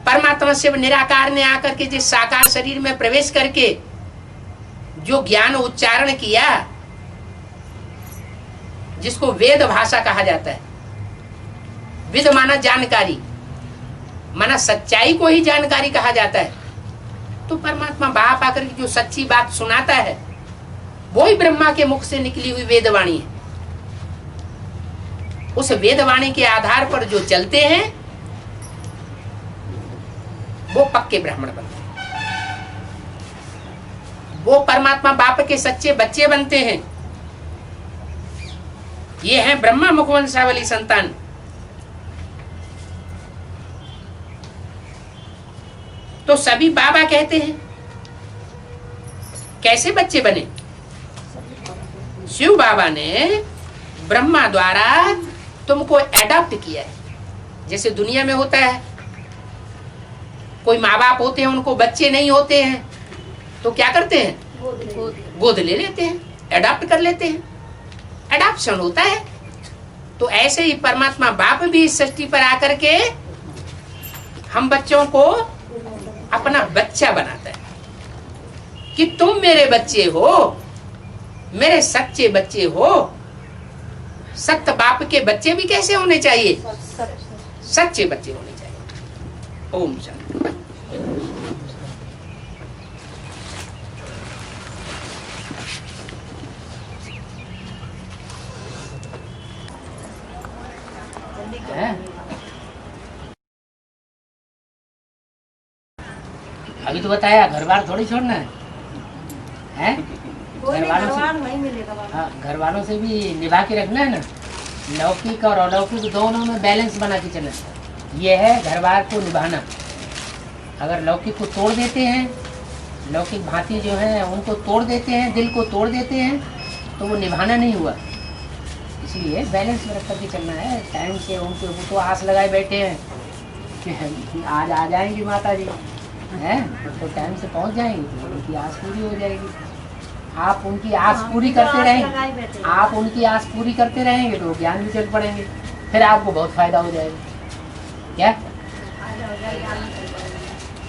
परमात्मा शिव निराकार ने आकर के जिस साकार शरीर में प्रवेश करके जो ज्ञान उच्चारण किया, जिसको वेद भाषा कहा जाता है। वेद माना जानकारी, माना सच्चाई को ही जानकारी कहा जाता है। तो परमात्मा बाप आकर के जो सच्ची बात सुनाता है वो ही ब्रह्मा के मुख से निकली हुई वेदवाणी है। उस वेदवाणी के आधार पर जो चलते हैं वो पक्के ब्राह्मण बनते हैं, वो परमात्मा बाप के सच्चे बच्चे बनते हैं। ये है ब्रह्मा मुखवंशावली संतान। तो सभी बाबा कहते हैं। कैसे बच्चे बने? शिव बाबा ने ब्रह्मा द्वारा तुमको एडॉप्ट किया है। जैसे दुनिया में होता है, कोई माँ बाप होते हैं, उनको बच्चे नहीं होते हैं, तो क्या करते हैं? गोद ले लेते हैं, एडॉप्ट कर लेते हैं, एडॉप्शन होता है। तो ऐसे ही परमात्मा बाप भी इस सृष्टि पर आकर के हम बच्चों को अपना बच्चा बनाता है कि तुम मेरे बच्चे हो, मेरे सच्चे बच्चे हो। सत्य बाप के बच्चे भी कैसे होने चाहिए? सच्चे बच्चे होने चाहिए। ओम शांति। अभी तो बताया घर बार थोड़ी छोड़ना है? घर वालों से, हाँ, घर वालों से भी निभा के रखना है ना। लौकिक और अलौकिक दोनों में बैलेंस बना के चलना। ये है घर बार को निभाना। अगर लौकिक को तोड़ देते हैं, लौकिक भांति जो है उनको तोड़ देते हैं, दिल को तोड़ देते हैं, तो वो निभाना नहीं हुआ। इसलिए बैलेंस में रख करके चलना है। टाइम से उनको, वो तो आस लगाए बैठे हैं कि आज आ जाएंगी माता जी, हैं तो टाइम से पहुंच जाएंगे, तो उनकी आस पूरी हो जाएगी। आप उनकी आस पूरी करते रहेंगे, आप उनकी आस पूरी करते रहेंगे तो ज्ञान भी चल पड़ेंगे, फिर आपको बहुत फायदा हो जाएगा। क्या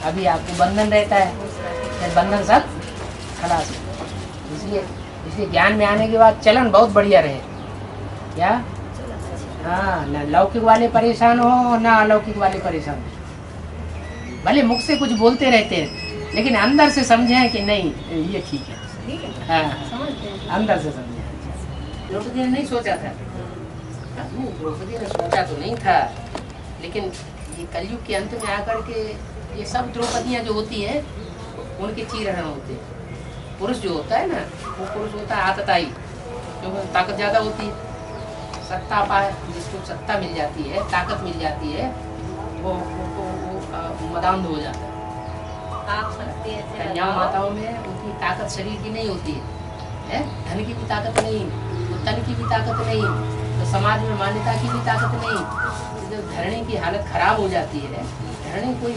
अभी आपको बंधन रहता है, फिर बंधन सब खलास। इसलिए ज्ञान में आने के बाद चलन बहुत बढ़िया रहे। क्या? हाँ, ना लौकिक वाले परेशान हो, ना अलौकिक वाले परेशान हो। भले मुख से कुछ बोलते रहते हैं, लेकिन अंदर से समझें कि नहीं ये ठीक है। हाँ, अंदर से समझें। द्रौपदी ने नहीं सोचा था, द्रौपदी ने सोचा तो नहीं था, लेकिन ये कलयुग के अंत में आकर के ये सब द्रौपदियाँ जो होती हैं उनके चीरहरण होते हैं। पुरुष जो होता है ना, वो पुरुष होता है आतताई, क्योंकि ताकत ज्यादा होती है। सत्ता पाए, जिसको सत्ता मिल जाती है, ताकत मिल जाती है, वो मदान्ध हो जाता है। कन्या माताओं में उनकी ताकत शरीर की नहीं होती है, धन की भी ताकत नहीं, तन की भी ताकत नहीं, तो समाज में मान्यता की भी ताकत नहीं। जब धरणी की हालत खराब हो जाती है, धरणी कोई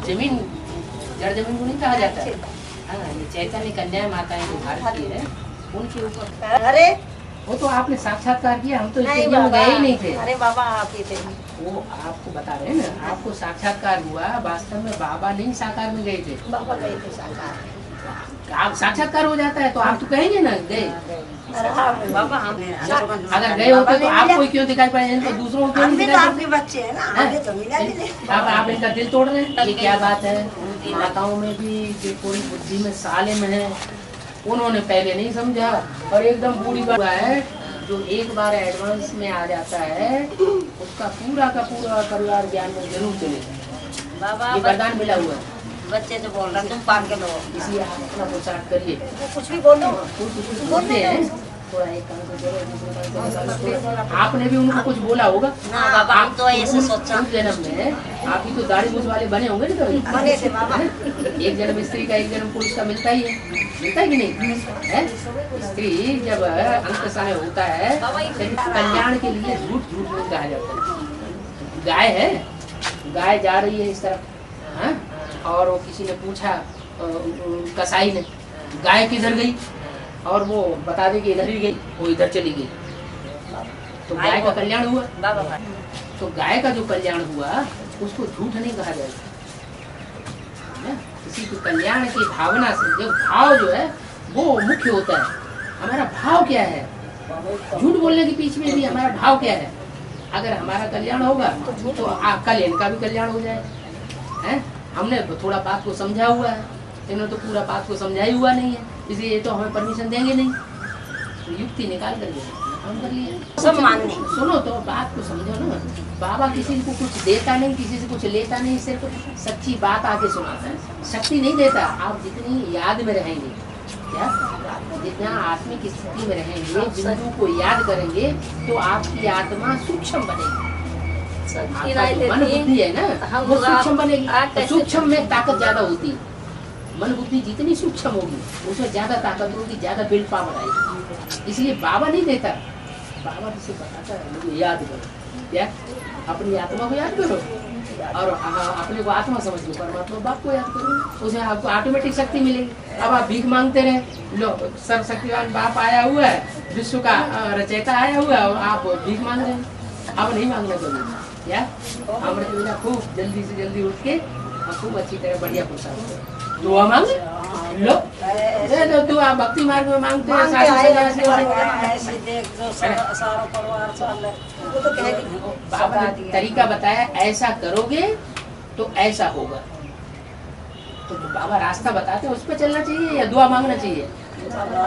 जमीन, जड़ जमीन को नहीं कहा जाता है। हाँ, ये चैतन्य कन्या माताएं जो भारत की है, उनके ऊपर, अरे वो तो आपने साक्षात्कार किया, हम तो इसके में गए ही नहीं थे। अरे बाबा आप ही थे। वो आपको बता रहे हैं ना, आपको साक्षात्कार हुआ, वास्तव में बाबा नहीं साकार में गए थे। बाबा गए थे साकार। आप साक्षात्कार हो जाता है तो आप तो कहेंगे ना गए। बाबा हम अगर गए होते तो आपको क्यों दिखाई पड़े, इनको दूसरों को नहीं दिखाई पड़े? बच्चे हैं ना, आगे तो मिला ही आप इनका दिल तोड़ रहे हैं। ये क्या बात है? माताओं में भी जो कोई बुद्धि में सालिम है, उन्होंने पहले नहीं समझा, और एकदम बूढ़ी हुआ है जो एक बार एडवांस में आ जाता है, उसका पूरा का पूरा परिवार ज्ञान में जरूर चलेगा। बाबा ये वरदान मिला हुआ है। बच्चे तो बोल रहे तुम पान के लो, इसलिए आप अपना पुरुषार्थ करिए। कुछ भी बोलो, कुछ बोलते हैं, थोड़ा एक कान से बोलो, दूसरे कान से निकालो। आपने भी उनको कुछ बोला होगा ना बाबा, हम तो ऐसे सोचा। उस जन्म में आप ही तो दाढ़ी मूछ वाले बने होंगे ना कभी? बने थे बाबा। एक जन्म स्त्री का, एक जन्म पुरुष का मिलता ही है, मिलता है कि नहीं है? स्त्री जब अंत समय होता है, कल्याण के लिए झूठ झूठ में कहा जाता है। गाय है, गाय जा रही है इस तरफ, हाँ, और वो किसी ने पूछा, कसाई ने, गाय किधर गई, और वो बता दे कि इधर ही गई, वो इधर चली गई, तो गाय का कल्याण हुआ। तो गाय का जो कल्याण हुआ उसको झूठ नहीं कहा जाएगा। किसी के कल्याण की भावना से, जो भाव जो है वो मुख्य होता है। हमारा भाव क्या है? झूठ बोलने के पीछे में भी हमारा भाव क्या है? अगर हमारा कल्याण होगा तो कल इनका भी कल्याण हो जाए। हैं? हमने थोड़ा बात को समझा हुआ है, इन्होंने तो पूरा बात को समझा ही हुआ नहीं है, इसलिए ये तो हमें परमिशन देंगे नहीं। तो युक्ति निकाल कर काम कर लिया। सब मानने, सुनो तो बात को समझो ना। बाबा किसी को कुछ देता नहीं, किसी से कुछ लेता नहीं, सिर्फ सच्ची बात आके सुनाता है, शक्ति नहीं देता। आप जितनी याद में रहेंगे, क्या जितना आत्मिक स्थिति में रहेंगे, बिंदु को याद करेंगे तो आपकी आत्मा सूक्ष्म बनेगी। आपका जो मन बुद्धि है ना वो सूक्ष्म बनेगी। तो सूक्ष्म में ताकत ज्यादा होती है। मन बुद्धि जितनी सूक्ष्म होगी उसमें ज्यादा ताकत होगी, ज्यादा बिल पावर आएगी। इसलिए बाबा नहीं देता, बाबा जिसे बताता है मुझे याद करो, क्या अपनी आत्मा को याद करो और अपने को आत्मा समझ लो, परमात्मा बाप को याद करो, उसमें आपको ऑटोमेटिक शक्ति मिलेगी। अब आप भीख मांगते रहे, लो सर्व शक्तिवान बाप आया हुआ है, विश्व का रचयिता आया हुआ है और आप भीख मांग रहे हैं। अब नहीं मांगना कभी, या अमृत बिना खूब जल्दी से जल्दी उठ के खूब अच्छी तरह बढ़िया प्रसाद दुआ मांगे लो, दे दो आप भक्ति मार्ग में मांगते हैं। बाबा ने तरीका बताया, ऐसा करोगे तो ऐसा होगा। तो जो बाबा रास्ता बताते हैं उस पर चलना चाहिए या दुआ मांगना चाहिए?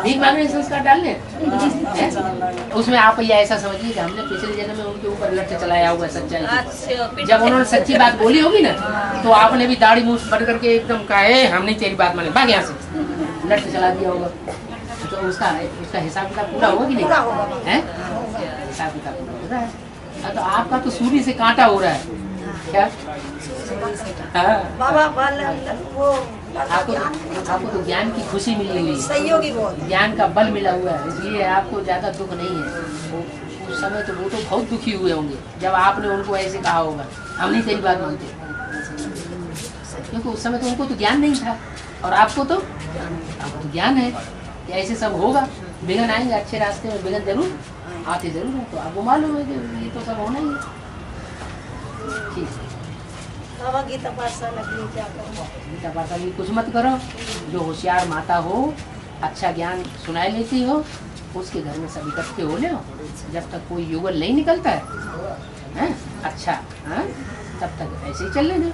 भीख मांगने संस्कार डालने उसमें आप ये ऐसा समझिए कि हमने पिछले जन्म में उनके ऊपर लठ चलाया हुआ सच्चाई। जब उन्होंने सच्ची बात बोली होगी ना तो आपने भी दाढ़ी मूछ बन करके एकदम कहा हम नहीं तेरी बात माने, भाग यहाँ से, लठ चला दिया होगा। तो उसका हिसाब किताब पूरा होगा कि नहीं है? हिसाब किताब पूरा हो रहा है। तो आपका तो सूर्य से कांटा हो रहा है क्या? आपको तो ज्ञान की खुशी मिल रही है, ज्ञान का बल मिला हुआ है, इसलिए आपको ज्यादा दुख नहीं है। उस समय तो वो तो बहुत दुखी हुए होंगे जब आपने उनको ऐसे कहा होगा हम नहीं तेरी बात मानते, क्योंकि उस समय तो उनको तो ज्ञान नहीं था और आपको तो ज्ञान है कि ऐसे सब होगा। विघ्न आएंगे, अच्छे रास्ते में विघ्न जरूर आते जरूर है, तो आपको मालूम है कि ये तो सब होना ही है। ठीक गीता पाठशाला गीता पाठशाला की कुछ मत करो। जो होशियार माता हो, अच्छा ज्ञान सुनाई लेती हो, उसके घर में सब इकट्ठे हो ले, जब तक कोई युगल नहीं निकलता है अच्छा तब तक ऐसे ही चल लेना।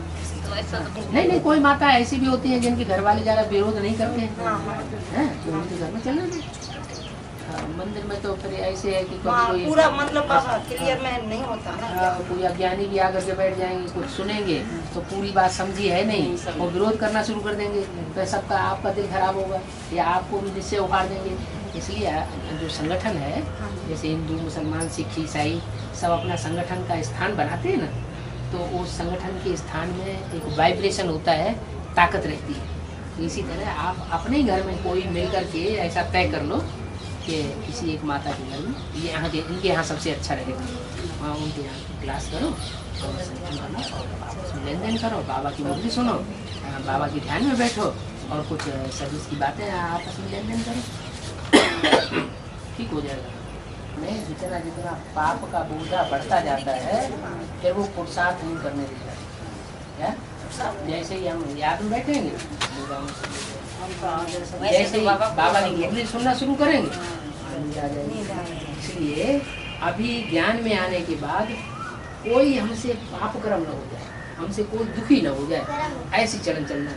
नहीं कोई माता ऐसी भी होती है जिनके घर वाले ज्यादा विरोध नहीं करते हैं, तो उनके घर में चलना नहीं। मंदिर में तो फिर ऐसे है कि कोई पूरा मतलब क्लियर में नहीं होता ना, कोई अज्ञानी भी आकर के बैठ जाएंगे, कुछ सुनेंगे तो पूरी बात समझी है नहीं और विरोध करना शुरू कर देंगे, तो सबका आपका दिल खराब होगा या आपको भी निश्चय उखाड़ देंगे। इसलिए जो संगठन है, जैसे हिंदू मुसलमान सिख ईसाई सब अपना संगठन का स्थान बनाते हैं ना, तो उस संगठन के स्थान में एक वाइब्रेशन होता है, ताकत रहती है। तो इसी तरह आप अपने ही घर में कोई मिलकर के ऐसा तय कर लो कि किसी एक माता के घर में ये यहाँ के इनके यहाँ सबसे अच्छा रहेगा, वहाँ उनके यहाँ क्लास करो और संगठन बनाओ और आपस में लेन देन करो, बाबा की मुरली सुनो, बाबा के ध्यान में बैठो और कुछ सर्विस की बातें आपस में लेन देन करो, ठीक हो जाएगा। नहीं जितना जितना पाप का बोझा बढ़ता जाता है फिर वो पुरुषार्थ नहीं करने देता है। जैसे ही हम याद में बैठेंगे, जैसे ही बाबा की मुरली सुनना शुरू करेंगे, इसलिए अभी ज्ञान में आने के बाद कोई हमसे पाप कर्म न हो जाए, हमसे कोई दुखी न हो जाए, ऐसी चलन चलना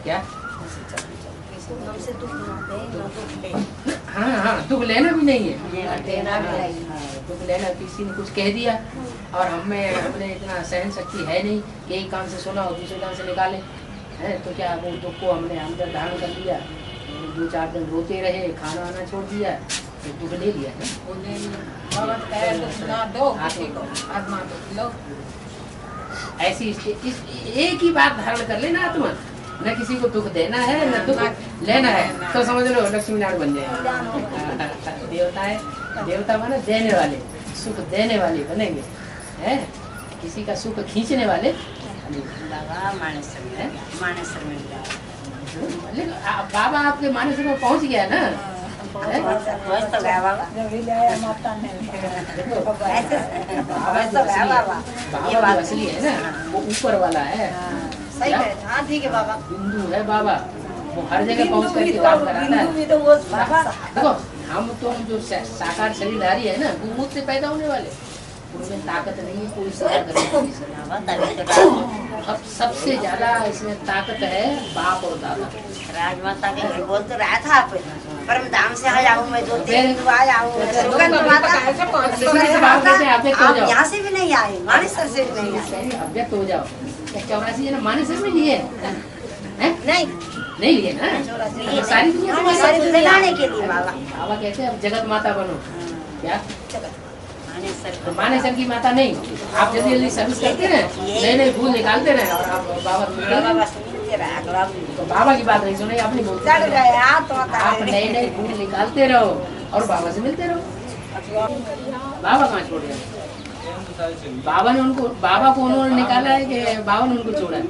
क्या? हमसे दुख हाँ दुख लेना भी नहीं है, दुख लेना किसी ने कुछ कह दिया और हमने इतना सहन शक्ति है नहीं कि एक कान से सुना और दूसरे कान से निकाले है, तो क्या वो दुख को हमने अंदर धारण कर लिया, 2-4 दिन रोते रहे, खाना वाना छोड़ दिया, तो दुख ले लिया ऐसी एक ही बात धारण कर लेना आत्मा, न किसी को दुख देना है न दुख लेना है, तो समझ लो लक्ष्मी नारायण बन जाए। देवता है, देवता माने देने वाले, सुख देने वाले बनेंगे, है किसी का सुख खींचने वाले बाबा आपके मानस में पहुंच गया ना, बाबा असली है ना, वो ऊपर वाला है, सही है। हाँ ठीक है बाबा, बिंदु है बाबा, वो हर जगह पहुंच करके काम कराता है। देखो हम तो जो साकार शरीरधारी है ना, वो मुझसे पैदा होने वाले, उनमें ताकत नहीं है कोई सेवा करने की। अब सबसे ज्यादा इसमें ताकत है बाप और दादा। राजमाता के बोल तो रहा था आप, परम धाम से आया हूँ मैं, 2 दिन आया हूँ, आप यहाँ से भी नहीं आए, मानेसर से भी नहीं आए, अव्यक्त हो जाओ। 84 जन मानेसर में लिए नहीं नहीं लिए ना, छोड़ा तो ये सारी दुनिया नहीं, तुम्हारे सारी साथ दुनिया लाने के लिए बाबा। बाबा कहते हैं अब जगत माता बनो। क्या मानेसर मानेसर की माता नहीं, आप जल्दी जल्दी सर्विस करते रहे, नए नए फूल निकालते रहे और आप बाबा बाबा बस मिलते रहा बाबू। तो बाबा की बात नहीं सुने, अपनी बोलते चढ़ रहो। गए आप तो आप नए नए फूल निकालते रहो और बाबा से मिलते रहो। बाबा कहाँ छोड़ गए? बाबा को उन्होंने निकाला है कि बाबा ने उनको छोड़ा है?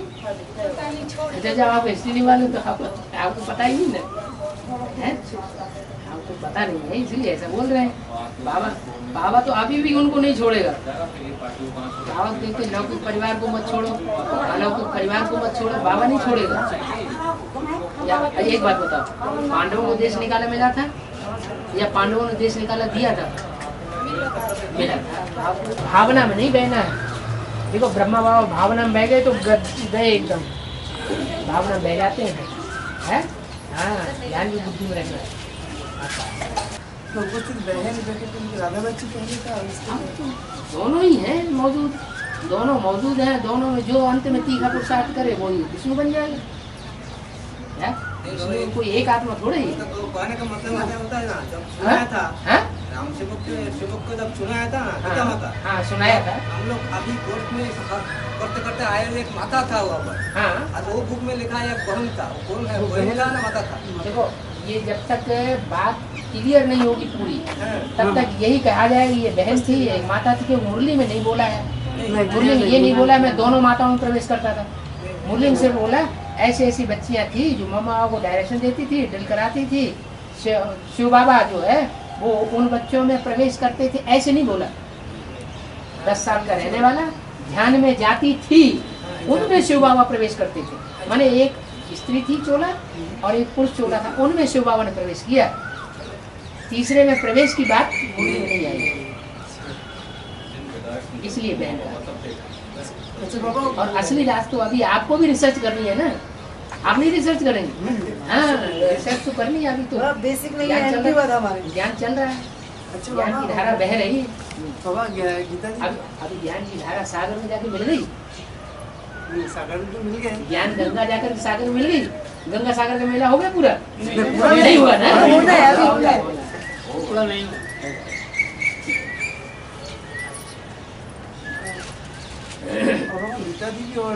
जब आप हिस्ट्री नहीं वाले तो आपको पता ही नहीं ना है, आपको पता नहीं है इसलिए ऐसा बोल रहे हैं। बाबा तो अभी भी उनको नहीं छोड़ेगा। बाबा कहते हैं लौकिक परिवार को मत छोड़ो, अलौकिक परिवार को मत छोड़ो, बाबा नहीं छोड़ेगा। या एक बात बताओ, पांडवों को देश निकाला मिला था या पांडवों ने देश निकाला दिया था? मिला था। भावना में नहीं बहना है। देखो ब्रह्मा बाबा भावना में बह गए तो गए एकदम, भावना में बह जाते हैं। हाँ, ज्ञान की बुद्धि में रहना है। तो उपस्थित बहन बेटे तो उनकी राधा बच्ची पहले का दोनों ही हैं मौजूद, दोनों मौजूद हैं। दोनों में जो अंत में तीखा पुरुषार्थ करे वही विष्णु बन जाएगा। क्या विष्णु कोई एक आत्मा थोड़े ही? तो कहने का मतलब होता है ना, जब सुनाया था राम सेवक को जब सुनाया था ना, क्या माता? हाँ सुनाया था। हम लोग अभी कोर्ट में करते करते आए, एक माता था वहाँ पर। हाँ वो बुक में लिखा है एक बहन था, वो कौन है? बहन था ना माता था? देखो ये जब तक बात क्लियर नहीं होगी पूरी तब तक यही कहा जाएगा ये बहन थी एक माता थी। कि मुरली में नहीं बोला है, मुरली में ये नहीं बोला मैं दोनों माताओं में प्रवेश करता था। मुरली में सिर्फ बोला ऐसी ऐसी बच्चियां थी जो मम्मा को डायरेक्शन देती थी, ड्रिल कराती थी। शिव बाबा जो है वो उन बच्चों में प्रवेश करते थे, ऐसे नहीं बोला। 10 साल का रहने वाला ध्यान में जाती थी, उनमें शिव बाबा प्रवेश करते थे। माने एक स्त्री थी चोला और एक पुरुष चोला था, उनमें शिव बाबा ने प्रवेश किया। तीसरे में प्रवेश की बात मुरली में नहीं आएगी, इसलिए बहन का। और असली राज तो अभी आपको भी रिसर्च करनी है ना, आप नहीं रिसर्च करेंगे? हाँ रिसर्च तो करनी है अभी तो। बेसिक नहीं ज्ञान है चल इनकी रहा बात हमारी। है, ज्ञान चल रहा है, अच्छा ज्ञान की धारा बह रही है। बाबा गीता जी अभी ज्ञान की धारा सागर में जाके मिल गई। सागर में तो मिल गए। ज्ञान गंगा जाकर सागर में मिल गई। गंगा सागर का मेला हो गया पूरा? नहीं हुआ ना? होना है, अभी होना है। पूरा नहीं। और गीता जी और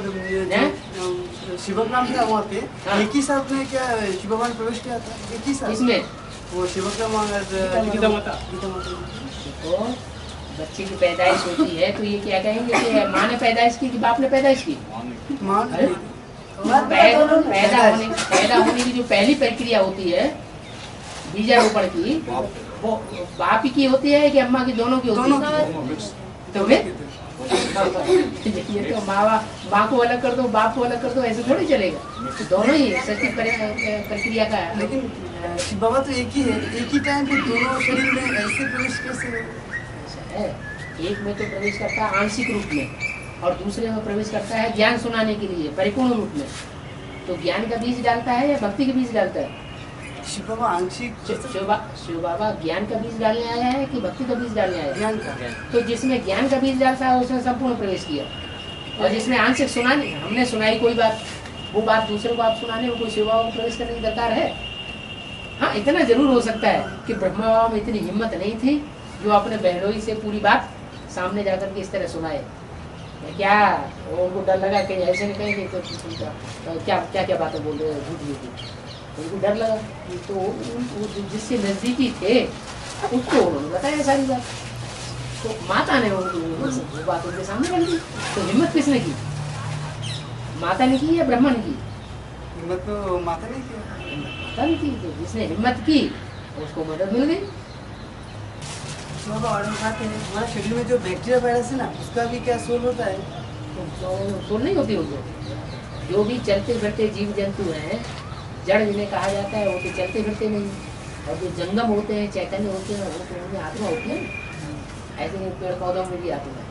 शिवक नाम था वहाँ पे, हाँ। एक ही साथ में क्या शिव भगवान प्रवेश किया था? एक ही साथ इसमें वो शिवक नाम गीता माता। देखो बच्चे की पैदाइश होती है तो ये क्या कहेंगे कि माँ ने पैदाइश की कि बाप ने पैदाइश की? मान अरे? पैदा होने की जो पहली प्रक्रिया होती है बीजारोपण की, वो बाप की होती है कि अम्मा की? दोनों की होती है। तो फिर ये तो माँ को अलग कर दो बाप को अलग कर दो ऐसे थोड़ी चलेगा। दोनों ही सच्ची प्रक्रिया का है। लेकिन शिव बाबा तो एक ही है, एक ही टाइम पे दोनों शरीर में ऐसे प्रवेश कैसे हो? है एक में तो प्रवेश करता है आंशिक रूप में और दूसरे में प्रवेश करता है ज्ञान सुनाने के लिए परिपूर्ण रूप में। तो ज्ञान का बीज डालता है या भक्ति के बीज डालता है? शिव बाबा आंशिक शिव बाबा ज्ञान का बीज डालने आया है कि भक्ति का बीज डालने आया है? ज्ञान का। तो जिसमें ज्ञान का बीज डालता है उसने संपूर्ण प्रवेश किया, और जिसमें आंशिक सुनाने हमने सुनाई कोई बात, वो बात दूसरे को आप सुनाने में कोई शिव बाबा में प्रवेश करने की दरकार है? हाँ इतना जरूर हो सकता है कि ब्रह्मा बाबा में इतनी हिम्मत नहीं थी जो अपने बहनोई से पूरी बात सामने जाकर के इस तरह सुनाए। क्या उनको डर लगा कि ऐसे नहीं कहेंगे तो क्या क्या क्या बातें बोल रहे हैं झूठ झूठी, उनको डर लगा। तो वो जिससे नजदीकी थे उसको उन्होंने बताया सारी बात, तो माता ने उनको बात उनके सामने रख दी। तो हिम्मत किसने की? माता ने की या ब्रह्मा ने की? हिम्मत तो माता ने किया। माता ने की, तो जिसने हिम्मत की उसको मदद मिल गई। बाबा और खाते हैं हमारे शरीर में जो बैक्टीरिया वायरस है ना, उसका भी क्या सोल होता है? सोल नहीं होती उनको। जो भी चलते फिरते जीव जंतु हैं, जड़ जिन्हें कहा जाता है, वो तो चलते फिरते नहीं। और जो जंगम होते हैं चैतन्य होते हैं वो तो उनमें आत्मा होती है ना। ऐसे नहीं पेड़ पौधों में भी आत्मा है,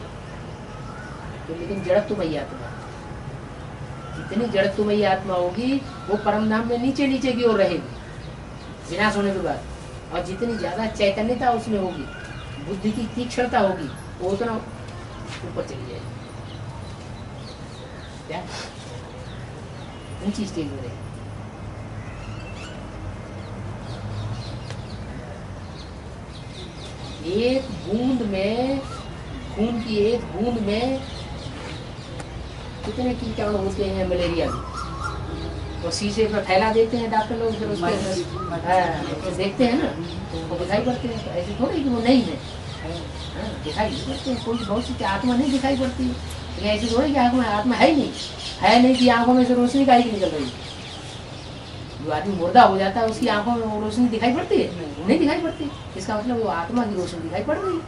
तो लेकिन जड़त्वमयी आत्मा, जितनी जड़त्वमयी आत्मा होगी वो परम धाम में नीचे नीचे की ओर रहेगी विनाश होने के बाद। और जितनी ज्यादा चैतन्यता उसमें होगी, बुद्धि की तीक्ष्णता होगी, वो उतना ऊपर चली जाएगी। क्या ऊंची स्टेज में रहेगी। एक बूंद में, खून की एक बूंद में कितने कीटाणु होते हैं मलेरिया में। वो शीशे पर फैला देते हैं डॉक्टर लोग, फिर उसके अंदर देखते हैं ना तो उनको दिखाई पड़ते हैं। तो ऐसे थोड़ी कि वो नहीं है, दिखाई पड़ते हैं। कोई बहुत सी आत्मा नहीं दिखाई पड़ती, लेकिन ऐसे थोड़ी कि आत्मा आत्मा है नहीं कि आंखों में से रोशनी काहे की निकल रही। जो आदमी मुर्दा हो जाता है उसकी आंखों में वो रोशनी दिखाई पड़ती है? नहीं दिखाई पड़ती। इसका मतलब वो आत्मा की रोशनी दिखाई पड़ रही है।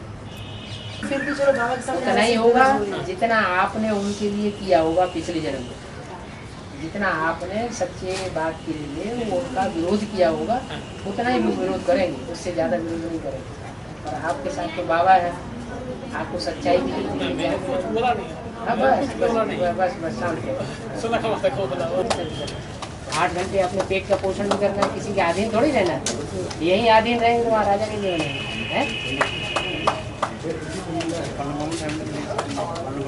फिर भी चलो बाबा के साथ उतना ही होगा जितना आपने उनके लिए किया होगा पिछले जन्म में। जितना आपने सच्चे बात के लिए वो उनका विरोध किया होगा उतना ही वो विरोध करेंगे, उससे ज़्यादा विरोध नहीं करेंगे। और आपके साथ तो बाबा है, आपको सच्चाई भी हाँ बस शांत हो। 8 घंटे अपने पेट का पोषण भी करना है, किसी के अधीन थोड़ी रहना है। यही अधीन रहेंगे तो महाराजा के लिए है।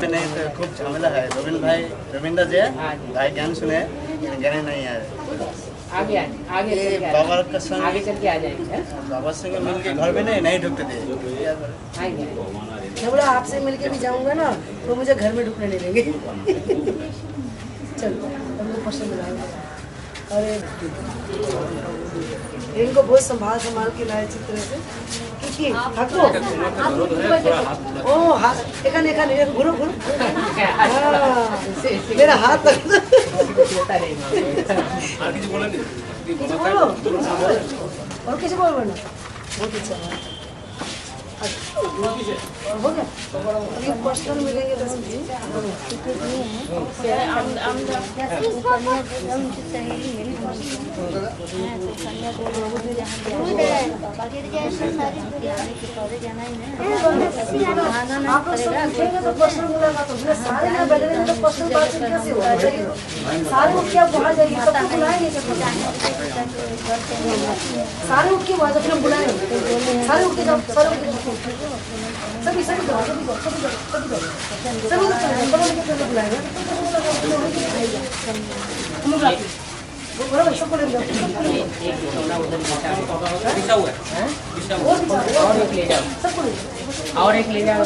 नहीं तो खूब झमेला है। रविंद्र जी भाई ज्ञान सुने ज्ञान नहीं है। आगे बाबा का संग आगे चल के आ जाएंगे। बाबा संग मिल के घर में नहीं ढुकते थे। आएंगे। मैं बोला आपसे मिलके भी जाऊंगा ना तो मुझे घर में ढुकने नहीं देंगे। चलो हम लोग पसंद बुलाएंगे। अरे इनको बहुत संभाल के लाए चित्र से क्योंकि ठाकुर ओ हाथ एखाने घुरो मेरा हाथ बोलो और किसी बोल बोलना बहुत अच्छा हो गया। अभी पर्सनल मिलेंगे 10 सारे ना बैठे तो पर्सनल बात कैसे होगा? सारे उठ के आप वहाँ जाइए सबको बुलाएंगे। सारे उठ के वहाँ जब बुलाएंगे सारे उठ के जाओ सारे उठ के सभी बुलाएंगे। बराबर सबको ले जाओ। और एक ले जाओ।